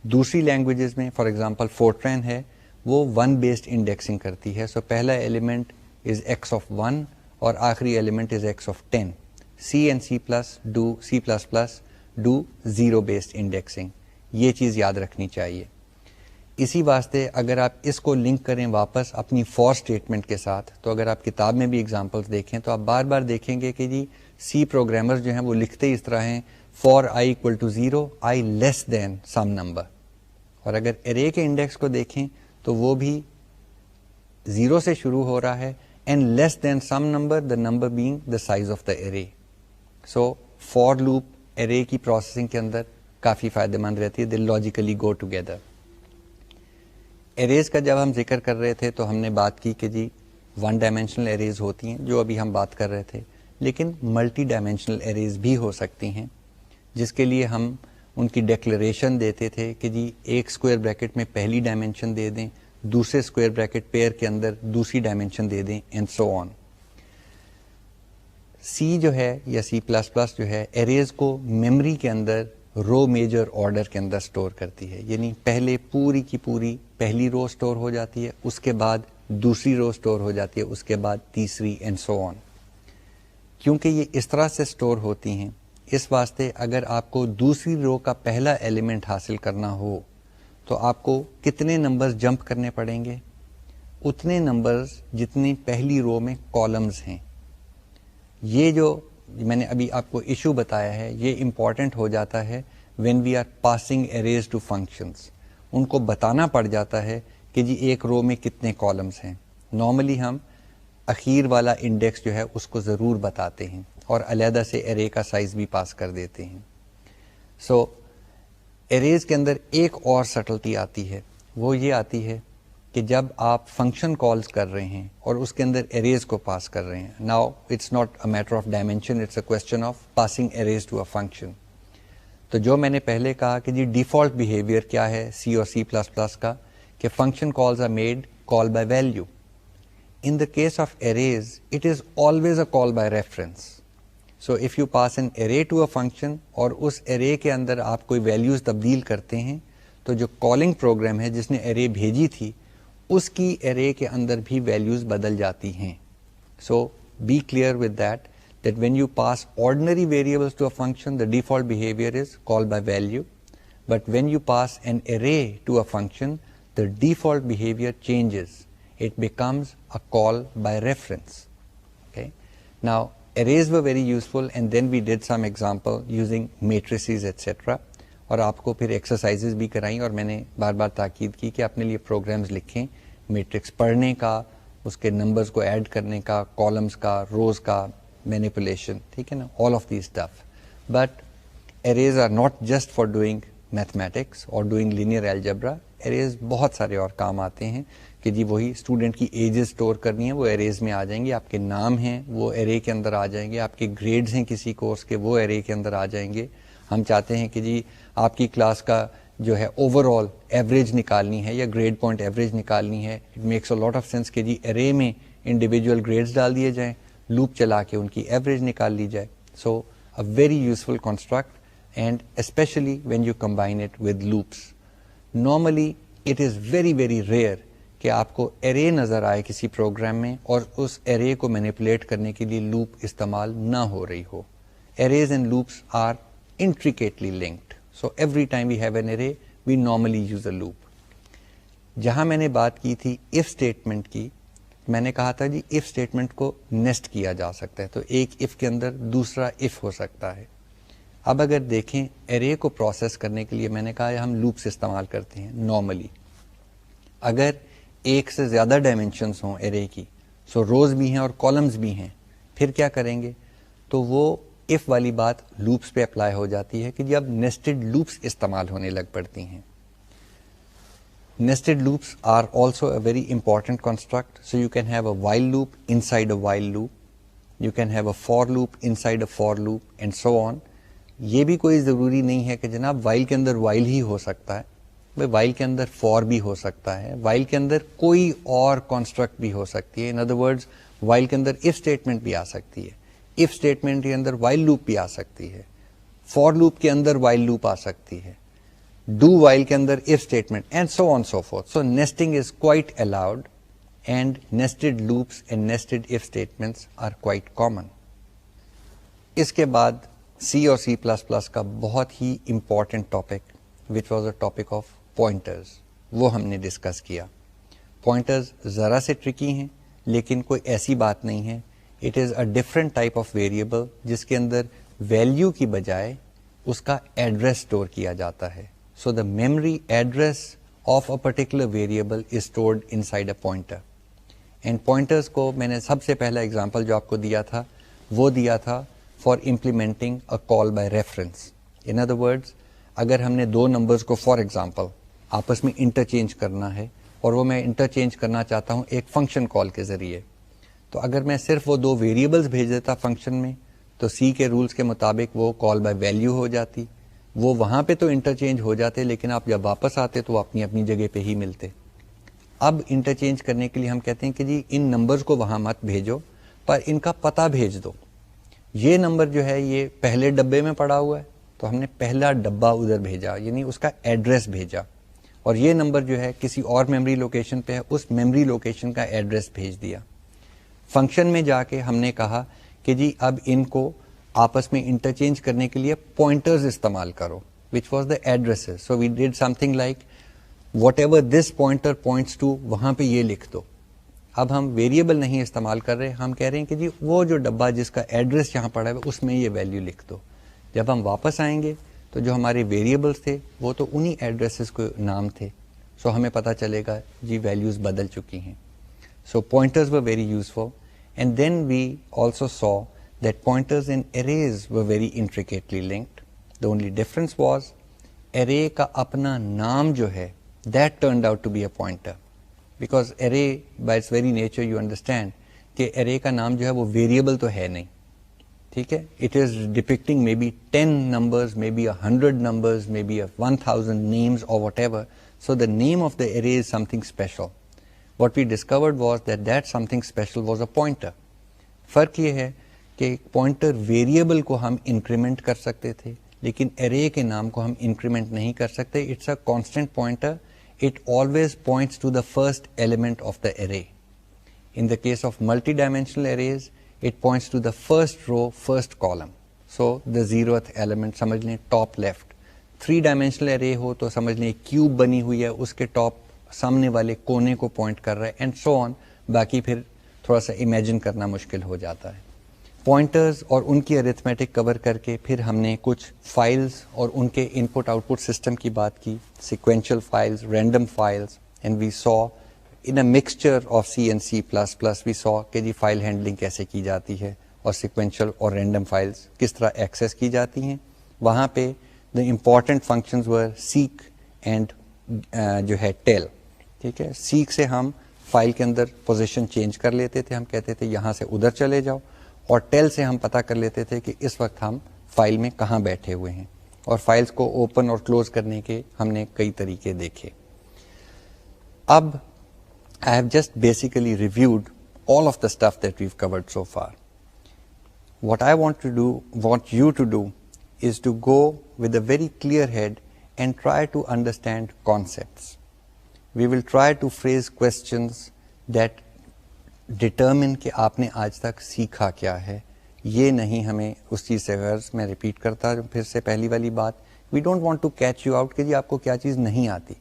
[SPEAKER 1] دوسری لینگویجز میں فار ایگزامپل فورٹرین ہے وہ 1 بیسڈ انڈیکسنگ کرتی ہے. سو پہلا ایلیمنٹ از x of 1 اور آخری element is x of 10. C and C++ do 0 based indexing. یہ چیز یاد رکھنی چاہیے. اسی واسطے اگر آپ اس کو لنک کریں واپس اپنی فور اسٹیٹمنٹ کے ساتھ, تو اگر آپ کتاب میں بھی ایگزامپلس دیکھیں تو آپ بار بار دیکھیں گے کہ جی سی پروگرامرز جو ہیں وہ لکھتے اس طرح ہیں for I equal to 0, I less than some number. اور اگر ارے کے انڈیکس کو دیکھیں تو وہ بھی 0 سے شروع ہو رہا ہے and less than some number, the number being the size of the array. So for loop ارے کی پروسیسنگ کے اندر کافی فائدہ مند رہتی ہے. they logically go together. Arrays کا جب ہم ذکر کر رہے تھے تو ہم نے بات کی کہ جی 1 ڈائمینشنل اریز ہوتی ہیں جو ابھی ہم بات کر رہے تھے, لیکن ملٹی ڈائمینشنل اریز بھی ہو سکتی ہیں جس کے لیے ہم ان کی ڈیکلریشن دیتے تھے کہ جی ایک اسکوائر بریکٹ میں پہلی ڈائمینشن دے دیں, دوسرے اسکوائر بریکٹ پیئر کے اندر دوسری ڈائمینشن دے دیں اینڈ سو آن. سی جو ہے یا سی پلس پلس جو ہے ایریز کو میموری کے اندر رو میجر آرڈر کے اندر سٹور کرتی ہے, یعنی پہلے پوری کی پوری پہلی رو سٹور ہو جاتی ہے, اس کے بعد دوسری رو سٹور ہو جاتی ہے, اس کے بعد تیسری اینڈ سو آن. کیونکہ یہ اس طرح سے سٹور ہوتی ہیں اس واسطے اگر آپ کو دوسری رو کا پہلا ایلیمنٹ حاصل کرنا ہو تو آپ کو کتنے نمبرز جمپ کرنے پڑیں گے؟ اتنے نمبرز جتنی پہلی رو میں کالمز ہیں. یہ جو میں نے ابھی آپ کو ایشو بتایا ہے یہ امپورٹنٹ ہو جاتا ہے when we are passing arrays to functions. ان کو بتانا پڑ جاتا ہے کہ جی ایک رو میں کتنے کالمز ہیں. نارملی ہم اخیر والا انڈیکس جو ہے اس کو ضرور بتاتے ہیں اور علیحدہ سے ارے کا سائز بھی پاس کر دیتے ہیں. سو اریز کے اندر ایک اور سٹلٹی آتی ہے, وہ یہ آتی ہے کہ جب آپ فنکشن کالز کر رہے ہیں اور اس کے اندر اریز کو پاس کر رہے ہیں. Now it's not a matter of dimension, it's a question of passing arrays to a function. تو جو میں نے پہلے کہا کہ جی ڈیفالٹ بیہیویئر کیا ہے سی اور سی پلس پلس کا, کہ function calls are made call by value. In the case of arrays, it is always a call by reference. So if you pass an array to a function اور اس array کے اندر آپ کوئی values تبدیل کرتے ہیں تو جو calling program ہے جس نے array بھیجی تھی اس کی array کے اندر بھی values بدل جاتی ہیں. So be clear with that when you pass ordinary variables to a function, the default behavior is call by value. But when you pass an array to a function, the default behavior changes. It becomes a call by reference. Okay. Now, arrays were very useful, and then we did some example using matrices, etc. اور آپ کو پھر ایکسرسائزز بھی کرائیں, اور میں نے بار بار تاکید کی کہ اپنے لیے پروگرامز لکھیں میٹرکس پڑھنے کا, اس کے نمبرز کو ایڈ کرنے کا, کالمز کا, روز کا مینیپولیشن, ٹھیک ہے نا, all of these stuff. But arrays are not just for doing mathematics or doing linear algebra. arrays بہت سارے اور کام آتے ہیں کہ جی وہی اسٹوڈنٹ کی ایجز اسٹور کرنی ہے وہ arrays میں آ جائیں گے, آپ کے نام ہیں وہ array کے اندر آ جائیں گے, آپ کے گریڈز ہیں کسی کورس کے وہ array کے اندر آ جائیں گے. ہم چاہتے ہیں کہ جی آپ کی کلاس کا جو ہے اوور آل ایوریج نکالنی ہے یا گریڈ پوائنٹ ایوریج نکالنی ہے. It makes a lot of sense کہ جی array میں انڈیویجول گریڈز ڈال دیے جائیں, لوپ چلا کے ان کی ایوریج نکال لی جائے. So a very useful construct, and especially when you combine it with loops. Normally it is very very rare کہ آپ کو array نظر آئے کسی پروگرام میں اور اس array کو مینیپولیٹ کرنے کے لیے لوپ استعمال نہ ہو رہی ہو. Arrays and loops are intricately linked. So every time we have an array, we normally use a loop. جہاں میں نے بات کی تھی if statement کی, میں نے کہا تھا جی if statement کو نیسٹ کیا جا سکتا ہے, تو ایک if کے اندر دوسرا if ہو سکتا ہے. اب اگر دیکھیں array کو پروسیس کرنے کے لیے میں نے کہا ہم loops استعمال کرتے ہیں نارملی. اگر ایک سے زیادہ ڈائمینشنس ہوں array کی, سو روز بھی ہیں اور کالمز بھی ہیں, پھر کیا کریں گے, تو وہ if والی بات لوپس پہ اپلائی ہو جاتی ہے کہ جی اب نیسٹڈ لوپس استعمال ہونے لگ پڑتی ہیں. Nested loops are also a very important construct. So you can have a while loop inside a while loop, you can have a for loop inside a for loop, and so on. یہ بھی کوئی ضروری نہیں ہے کہ جناب وائل کے اندر وائل ہی ہو سکتا ہے, وائل کے اندر فور بھی ہو سکتا ہے, وائل کے اندر کوئی اور کانسٹرکٹ بھی ہو سکتی ہے. ان ادر ورڈز وائل کے اندر if اسٹیٹمنٹ بھی آ سکتی ہے, if اسٹیٹمنٹ کے اندر وائل لوپ بھی آ سکتی ہے, فور لوپ کے اندر وائل لوپ آ سکتی ہے, ڈو وائل کے اندر if statement, and so on so forth. So nesting is quite allowed, and nested loops and nested if statements are quite common. اس کے بعد سی اور سی پلس پلس کا بہت ہی important topic which was a topic of pointers, وہ ہم نے ڈسکس کیا. پوائنٹرز ذرا سے ٹرکی ہیں لیکن کوئی ایسی بات نہیں ہے. It is a different type of variable جس کے اندر ویلیو کی بجائے اس کا ایڈریس اسٹور کیا جاتا ہے. So the memory address of a particular variable is stored inside a pointer. And pointers کو میں نے سب سے پہلا اگزامپل جو آپ کو دیا تھا وہ دیا تھا for implementing a call by reference. In other words اگر ہم نے دو نمبرز کو فار ایگزامپل آپس میں انٹرچینج کرنا ہے, اور وہ میں انٹرچینج کرنا چاہتا ہوں ایک فنکشن کال کے ذریعے, تو اگر میں صرف وہ دو ویریبلز بھیج دیتا فنکشن میں تو سی کے رولز کے مطابق وہ کال بائی ویلیو ہو جاتی. وہ وہاں پہ تو انٹرچینج ہو جاتے, لیکن آپ جب واپس آتے تو وہ اپنی اپنی جگہ پہ ہی ملتے. اب انٹرچینج کرنے کے لیے ہم کہتے ہیں کہ جی ان نمبرز کو وہاں مت بھیجو, پر ان کا پتہ بھیج دو. یہ نمبر جو ہے یہ پہلے ڈبے میں پڑا ہوا ہے, تو ہم نے پہلا ڈبہ ادھر بھیجا, یعنی اس کا ایڈریس بھیجا. اور یہ نمبر جو ہے کسی اور میموری لوکیشن پہ ہے, اس میموری لوکیشن کا ایڈریس بھیج دیا. فنکشن میں جا کے ہم نے کہا کہ جی اب ان کو آپس میں انٹرچینج کرنے کے لیے پوائنٹرز استعمال کرو, which was the addresses. So we did something like whatever this pointer points to, وہاں پہ یہ لکھ دو. اب ہم ویریبل نہیں استعمال کر رہے, ہم کہہ رہے ہیں کہ جی وہ جو ڈبہ جس کا ایڈریس یہاں پڑا ہے اس میں یہ ویلیو لکھ دو. جب ہم واپس آئیں گے تو جو ہمارے ویریبلس تھے وہ تو انہی ایڈریسز کے نام تھے, سو ہمیں پتہ چلے گا جی ویلیوز بدل چکی ہیں. So pointers were very useful. And then we also saw that pointers and arrays were very intricately linked. The only difference was array کا اپنا نام جو ہے that turned out to be a pointer. Because array by its very nature you understand کہ array کا نام جو ہے وہ variable تو ہے نہیں. ٹھیک ہے. It is depicting maybe 10 numbers, maybe 100 numbers, maybe 1000 names or whatever. So the name of the array is something special. What we discovered was that something special was a pointer. فرق یہ ہے کہ پوائنٹر ویریبل کو ہم انکریمنٹ کر سکتے تھے لیکن ارے کے نام کو ہم انکریمنٹ نہیں کر سکتے. It's a constant pointer. It always points to the first element of the array. In the case of multi-dimensional arrays, it points to the first row, first column. So the 0th element سمجھ لیں ٹاپ لیفٹ. 3-dimensional array ہو تو سمجھ لیں کیوب بنی ہوئی ہے, اس کے ٹاپ سامنے والے کونے کو پوائنٹ کر رہا ہے اینڈ سو آن. باقی پھر تھوڑا سا امیجن کرنا مشکل ہو جاتا ہے. پوائنٹرز اور ان کی ارتھمیٹک کور کر کے پھر ہم نے کچھ فائلز اور ان کے ان پٹ آؤٹ پٹ سسٹم کی بات کی, sequential files, random files, and we saw in a mixture of C and C++, we saw کہ جی فائل ہینڈلنگ کیسے کی جاتی ہے اور سیکوینشل اور رینڈم فائلز کس طرح ایکسیس کی جاتی ہیں. وہاں پہ the important functions were seek and جو ہے ٹیل. ٹھیک ہے, سیک سے ہم فائل کے اندر پوزیشن چینج کر لیتے تھے, ہم کہتے تھے یہاں سے ادھر چلے جاؤ, اور ٹیل سے ہم پتہ کر لیتے تھے کہ اس وقت ہم فائل میں کہاں بیٹھے ہوئے ہیں, اور فائلز کو اوپن اور کلوز کرنے کے ہم نے کئی طریقے دیکھے. اب I have just basically reviewed all of the stuff that we've covered so far. What I want you to do is to go with a very clear head and try to understand concepts. We will try to phrase questions that determine کہ آپ نے آج تک سیکھا کیا ہے. یہ نہیں ہمیں اس چیز سے غرض, میں ریپیٹ کرتا پھر سے پہلی والی بات, we don't want to catch you out کہ جی آپ کو کیا چیز نہیں آتی.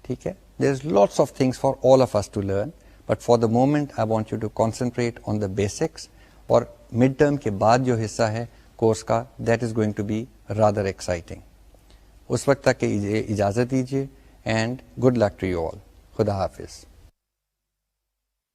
[SPEAKER 1] ٹھیک ہے, there's lots of things for all of us to learn, but for the moment I want you to concentrate on the basics. اور mid term کے بعد جو حصہ ہے کورس کا, that is going to be rather exciting. اس وقت تک اجازت دیجیے and good luck to you all. خدا حافظ.